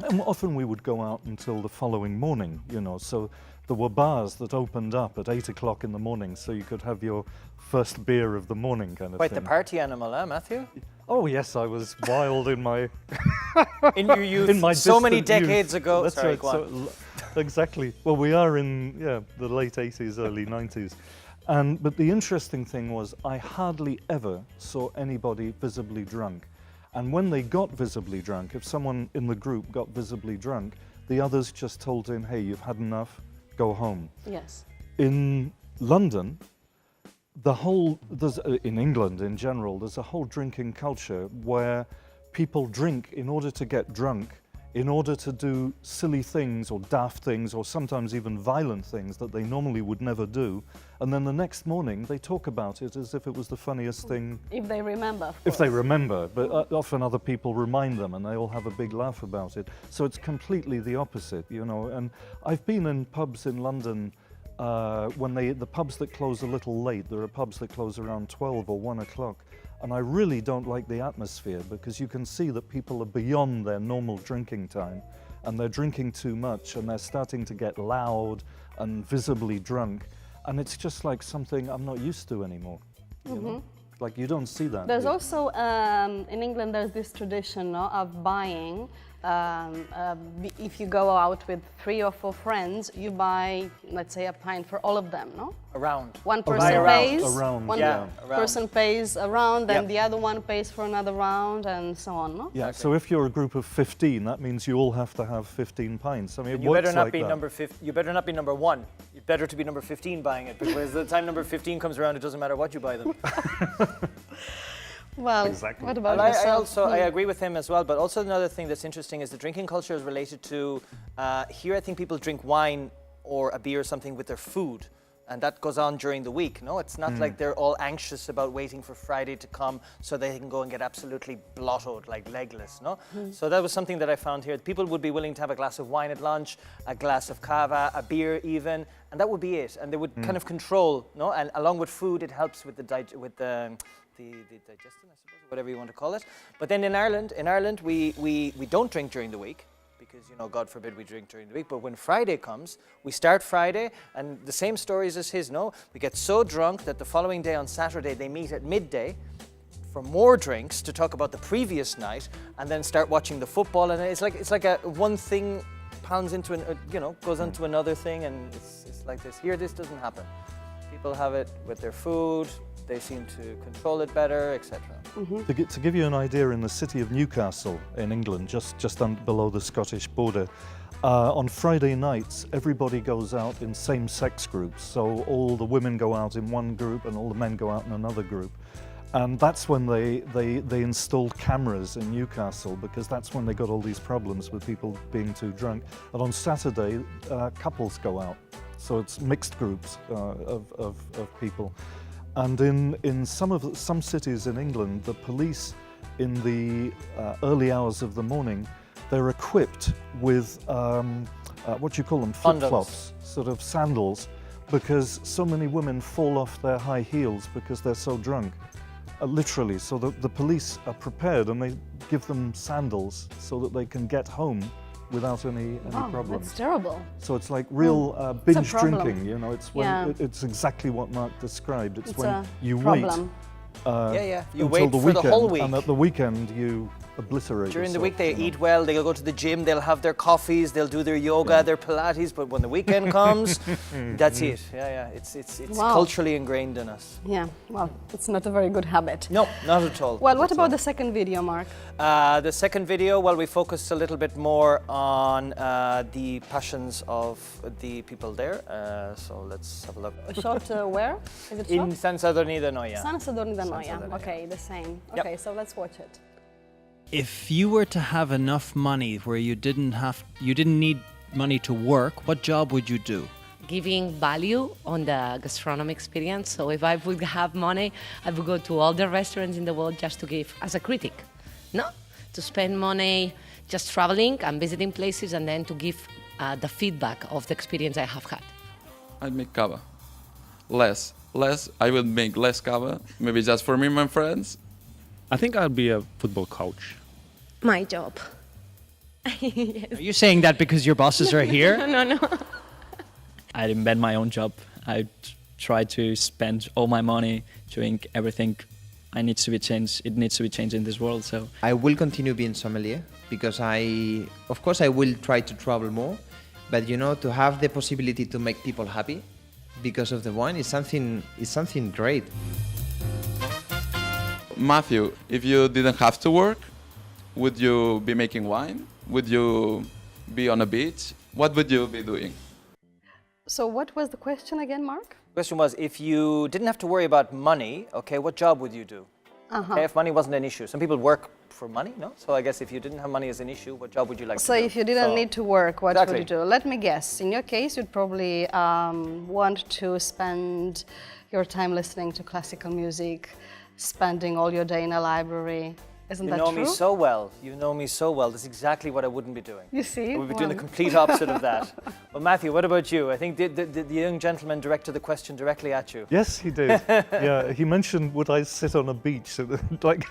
And often we would go out until the following morning, you know. So there were bars that opened up at 8 o'clock in the morning so you could have your first beer of the morning kind of Quite thing. the party animal, Matthew? Oh, yes, I was wild in my... In your youth, in my so many distant youth. decades ago. That's Sorry, right. go on. Exactly. Well, we are in the late 80s, early 90s. But the interesting thing was I hardly ever saw anybody visibly drunk. And when they got visibly drunk, if someone in the group got visibly drunk, the others just told him, hey, you've had enough, go home. Yes. In London, in England in general, there's a whole drinking culture where people drink in order to get drunk, in order to do silly things or daft things or sometimes even violent things that they normally would never do. And then the next morning they talk about it as if it was the funniest thing. If they remember. If they remember, but often other people remind them and they all have a big laugh about it. So it's completely the opposite, you know. And I've been in pubs in London when the pubs that close a little late, there are pubs that close around 12 or 1 o'clock. And I really don't like the atmosphere because you can see that people are beyond their normal drinking time and they're drinking too much and they're starting to get loud and visibly drunk. And it's just like something I'm not used to anymore. You know? Like you don't see that. There's also, in England, there's this tradition of buying. If you go out with 3 or 4 friends, you buy, let's say, a pint for all of them, no? Around. One person pays. Around, one yeah. person pays a round, then the other one pays for another round, and so on, no? Yeah. So if you're a group of 15, that means you all have to have 15 pints. I mean, You better not be number 50. You better not be number 1. You better to be number 15 buying it, because by the time number 15 comes around, it doesn't matter what you buy them. Well, exactly. What about yourself? I agree with him as well, but also another thing that's interesting is the drinking culture is related to, here I think people drink wine or a beer or something with their food, and that goes on during the week, no? It's not like they're all anxious about waiting for Friday to come so they can go and get absolutely blottoed, like legless, no? So that was something that I found here. People would be willing to have a glass of wine at lunch, a glass of cava, a beer even, and that would be it. And they would kind of control, no? And along with food, it helps with the digestion, I suppose, or whatever you want to call it. But then in Ireland, we don't drink during the week because, you know, God forbid we drink during the week. But when Friday comes, we start Friday, and the same stories as his, no? We get so drunk that the following day on Saturday, they meet at midday for more drinks to talk about the previous night and then start watching the football. And it's like a one thing pounds into goes into another thing, and it's like this. Here, this doesn't happen. People have it with their food. They seem to control it better, etc. To give you an idea, in the city of Newcastle in England, just below the Scottish border, on Friday nights, everybody goes out in same-sex groups. So all the women go out in one group and all the men go out in another group. And that's when they installed cameras in Newcastle, because that's when they got all these problems with people being too drunk. And on Saturday, couples go out. So it's mixed groups of people. And in some cities in England, the police, in the early hours of the morning, they're equipped with what do you call them? Flip-flops, sort of sandals, because so many women fall off their high heels because they're so drunk. Literally, so the police are prepared and they give them sandals so that they can get home without any problems. That's terrible. So it's like real binge drinking, you know. It's when it's exactly what Marc described. It's when you wait. You wait the for weekend, the whole week. and at the weekend you obliterate. During the yourself, week they eat well, they'll go to the gym, they'll have their coffees, they'll do their yoga, their Pilates, but when the weekend comes, that's it. It's culturally ingrained in us. Yeah, well, it's not a very good habit. No, not at all. Well, what about the second video, Marc? The second video, well, we focused a little bit more on the passions of the people there. So let's have a look. Shot where? Is it in shot? San Sadurní d'Anoia. San Sadurní d'Anoia. Okay, the same. Okay, so let's watch it. If you were to have enough money where you didn't need money to work, what job would you do? Giving value on the gastronomy experience. So if I would have money, I would go to all the restaurants in the world just to give as a critic. No? To spend money just traveling and visiting places and then to give the feedback of the experience I have had. I'd make cava. Less. I would make less cava, maybe just for me and my friends. I think I'll be a football coach. My job. Yes. Are you saying that because your bosses are here? No. I'd invent my own job. I'd try to spend all my money doing everything it needs to be changed in this world. So I will continue being sommelier because of course I will try to travel more, But you know, to have the possibility to make people happy because of the wine is something great. Matthew, if you didn't have to work, would you be making wine? Would you be on a beach? What would you be doing? So what was the question again, Mark? The question was, if you didn't have to worry about money, okay, what job would you do? Okay, if money wasn't an issue. Some people work for money, no? So I guess if you didn't have money as an issue, what job would you like to do? So if you didn't need to work, what Exactly. would you do? Let me guess. In your case, you'd probably want to spend your time listening to classical music, spending all your day in a library. Isn't that true? You know me so well. You know me so well. That's exactly what I wouldn't be doing. You see? I would be doing the complete opposite of that. Well, Matthew, what about you? I think the young gentleman directed the question directly at you. Yes, he did. Yeah, he mentioned, would I sit on a beach? Like,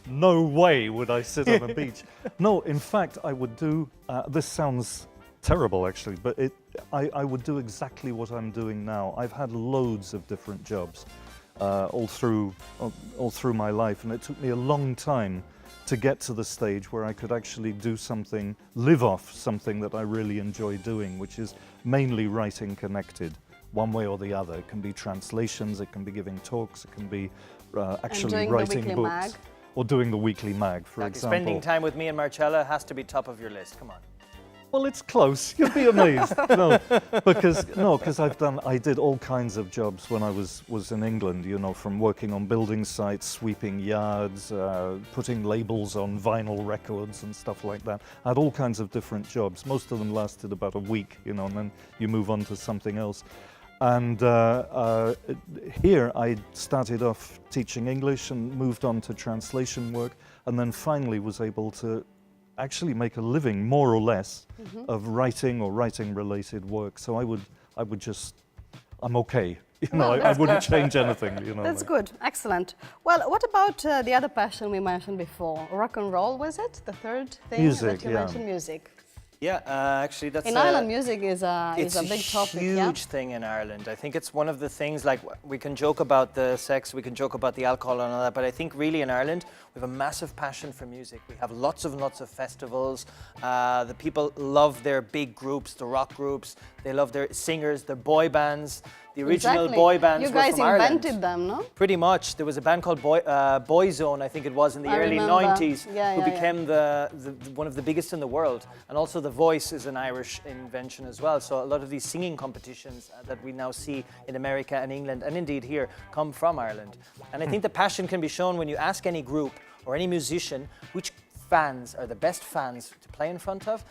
no way would I sit on a beach. No, in fact, I would do, this sounds terrible actually, but I would do exactly what I'm doing now. I've had loads of different jobs all through my life, and it took me a long time to get to the stage where I could actually do something, live off something that I really enjoy doing, which is mainly writing connected, one way or the other. It can be translations, it can be giving talks, it can be actually writing books. Or doing the weekly mag, for example. Spending time with me and Marcella has to be top of your list. Come on. Well, it's close. You'll be amazed. Because I did all kinds of jobs when I was in England. You know, from working on building sites, sweeping yards, putting labels on vinyl records and stuff like that. I had all kinds of different jobs. Most of them lasted about a week. You know, and then you move on to something else. And here I started off teaching English and moved on to translation work, and then finally was able to actually make a living, more or less, of writing or writing-related work. So I would just, I'm okay. You know, I wouldn't change anything. You know. That's good, excellent. Well, what about the other passion we mentioned before? Rock and roll, was it? The third thing music, that you mentioned, music. Yeah, actually that's... In Ireland, music is a big topic, It's a huge thing in Ireland. I think it's one of the things, like, we can joke about the sex, we can joke about the alcohol and all that, but I think really in Ireland, we have a massive passion for music. We have lots of festivals. The people love their big groups, the rock groups. They love their singers, their boy bands. The original boy bands were from Ireland. You guys invented them, no? Pretty much. There was a band called Boyzone, I think it was, in the early 90s, who became one of the biggest in the world. And also The Voice is an Irish invention as well. So a lot of these singing competitions that we now see in America and England, and indeed here, come from Ireland. And I think the passion can be shown when you ask any group or any musician which fans are the best fans to play in front of.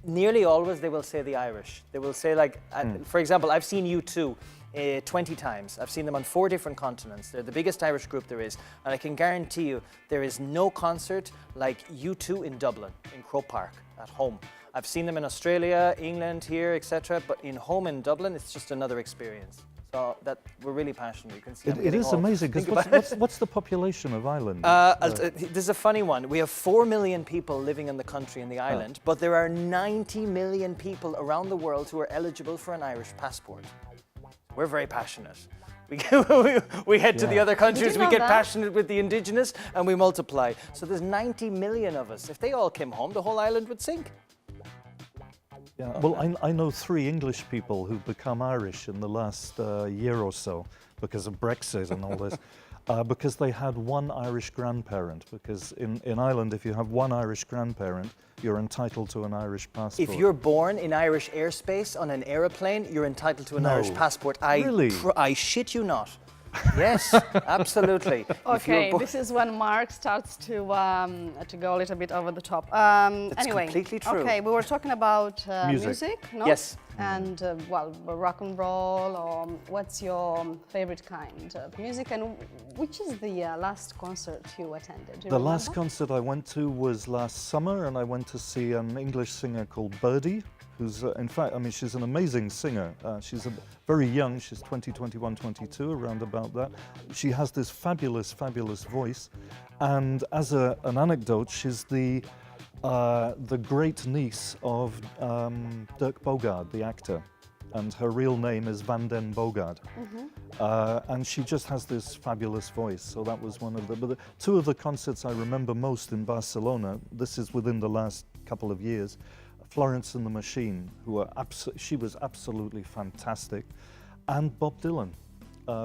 Nearly always they will say the Irish. They will say, like, for example, I've seen U2 20 times. I've seen them on 4 different continents. They're the biggest Irish group there is, and I can guarantee you there is no concert like U2 in Dublin, in Croke Park, at home. I've seen them in Australia, England, here, etc., but in home in Dublin, it's just another experience. So that we're really passionate. You can see it is amazing, because what's the population of Ireland? This is a funny one. We have 4 million people living in the country, in the island, but there are 90 million people around the world who are eligible for an Irish passport. We're very passionate. We head to the other countries, we get passionate with the indigenous, and we multiply. So there's 90 million of us. If they all came home, the whole island would sink. Yeah, well, I know 3 English people who've become Irish in the last year or so because of Brexit and all this, because they had one Irish grandparent. Because in Ireland, if you have one Irish grandparent, you're entitled to an Irish passport. If you're born in Irish airspace on an aeroplane, you're entitled to an Irish passport. Really? I shit you not. Yes, absolutely. Okay, this is when Mark starts to go a little bit over the top. It's anyway, completely true. Okay, we were talking about music, no? Yes. And well, rock and roll, or what's your favorite kind of music, and which is the last concert you attended? The last concert I went to was last summer, and I went to see an English singer called Birdie, who's, in fact, I mean, she's an amazing singer. She's very young, she's 20, 21, 22, around about that. She has this fabulous, fabulous voice. And as an anecdote, she's the great niece of Dirk Bogarde, the actor. And her real name is Van den Bogarde. And she just has this fabulous voice. So that was one of the 2 of the concerts I remember most in Barcelona. This is within the last couple of years. Florence and the Machine, who are she was absolutely fantastic, and Bob Dylan.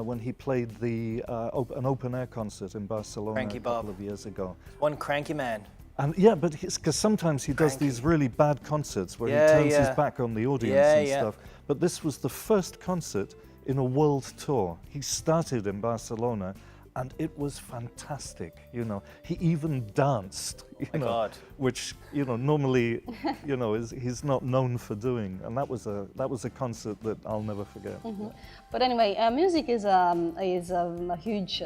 When he played an open-air concert in Barcelona Cranky a couple Bob. of years ago. One cranky man. And yeah, but because sometimes he does these really bad concerts where he turns his back on the audience and stuff. But this was the first concert in a world tour. He started in Barcelona, and it was fantastic. You know, he even danced. You know, God. which normally, he's not known for doing. And that was a concert that I'll never forget. Mm-hmm. But anyway, music is a huge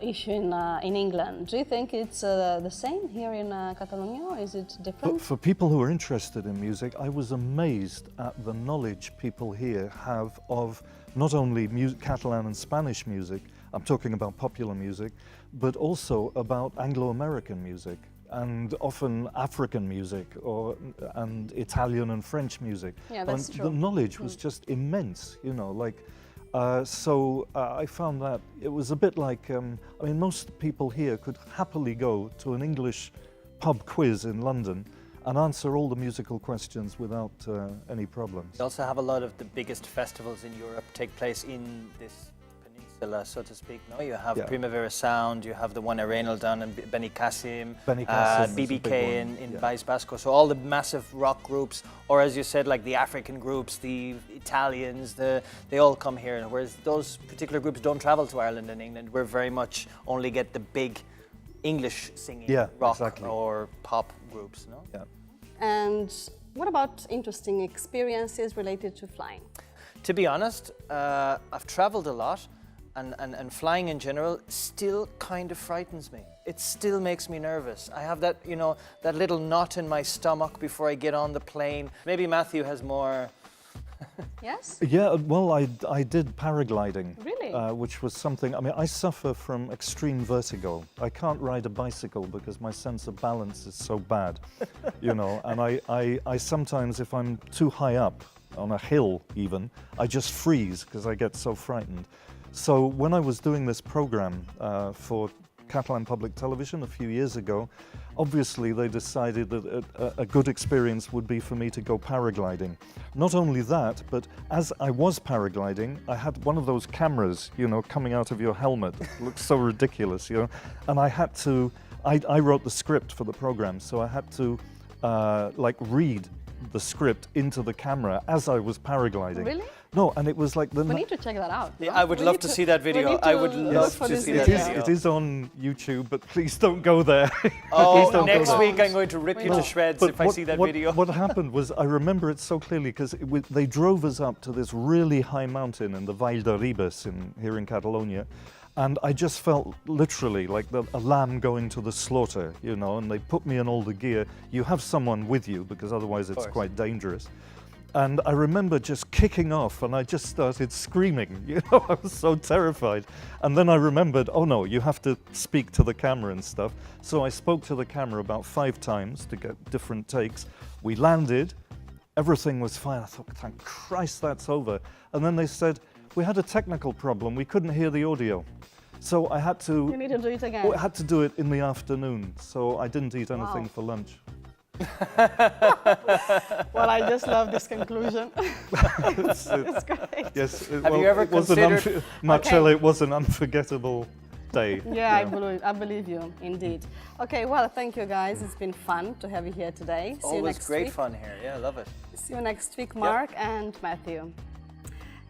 issue in England. Do you think it's the same here in Catalonia, or is it different? For people who are interested in music, I was amazed at the knowledge people here have of not only Catalan and Spanish music, I'm talking about popular music, but also about Anglo-American music, and often African music, and Italian and French music. Yeah, that's true. The knowledge was just immense, so I found that it was a bit like, most people here could happily go to an English pub quiz in London and answer all the musical questions without any problems. We also have a lot of the biggest festivals in Europe take place in this peninsula, so to speak. No, you have Primavera Sound, you have the one Arenal down in Benicassim, BBK in País Vasco. So all the massive rock groups, or as you said, like the African groups, the Italians, they all come here. Whereas those particular groups don't travel to Ireland and England. We're very much only get the big English singing rock or pop groups. No. Yeah. And what about interesting experiences related to flying? To be honest, I've traveled a lot, and flying in general still kind of frightens me. It still makes me nervous. I have that, that little knot in my stomach before I get on the plane. Maybe Matthew has more. Yes? Yeah, well, I did paragliding. Really? Which was something, I suffer from extreme vertigo. I can't ride a bicycle because my sense of balance is so bad, and I sometimes, if I'm too high up, on a hill even, I just freeze because I get so frightened. So when I was doing this program for Catalan Public Television a few years ago, obviously they decided that a good experience would be for me to go paragliding. Not only that, but as I was paragliding, I had one of those cameras, coming out of your helmet. It looks so ridiculous, and I had to, I wrote the script for the program, so I had to read the script into the camera as I was paragliding. Really? No, and it was like We need to check that out. Yeah, I would love to see that video. I would love to see that video. It is on YouTube, but please don't go there. Oh, next week I'm going to rip you to shreds if I see that video. What happened was, I remember it so clearly because they drove us up to this really high mountain in the Vall de Ribes here in Catalonia. And I just felt literally like a lamb going to the slaughter, and they put me in all the gear. You have someone with you because otherwise it's quite dangerous. And I remember just kicking off and I just started screaming, I was so terrified. And then I remembered, oh no, you have to speak to the camera and stuff. So I spoke to the camera about 5 times to get different takes. We landed, everything was fine. I thought, thank Christ that's over. And then they said, we had a technical problem, we couldn't hear the audio. So I had to... You need to do it again. I had to do it in the afternoon, so I didn't eat anything for lunch. Well, I just love this conclusion. It's great. Yes, Have you ever considered... Marcella, it was an unforgettable day. Yeah, I believe you, indeed. Okay, well, thank you guys. It's been fun to have you here today. See you next great week. fun here. Yeah, I love it. See you next week, Mark and Matthew.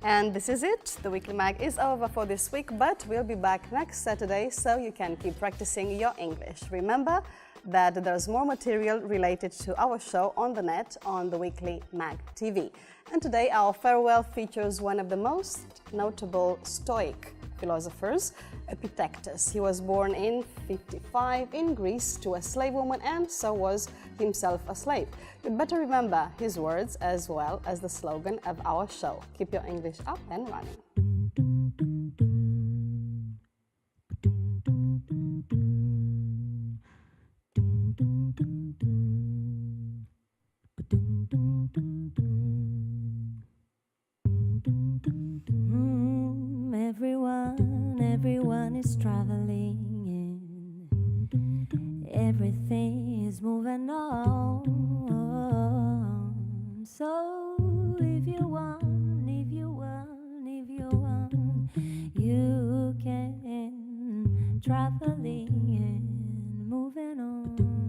And this is it. The Weekly Mag is over for this week, but we'll be back next Saturday so you can keep practicing your English. Remember that there's more material related to our show on the net on the Weekly Mag TV. And today our farewell features one of the most notable Stoic philosophers, Epictetus. He was born in 55 in Greece to a slave woman and so was himself a slave. You'd better remember his words as well as the slogan of our show. Keep your English up and running. Everyone is traveling in. Everything is moving on. So if you want, you can traveling and moving on.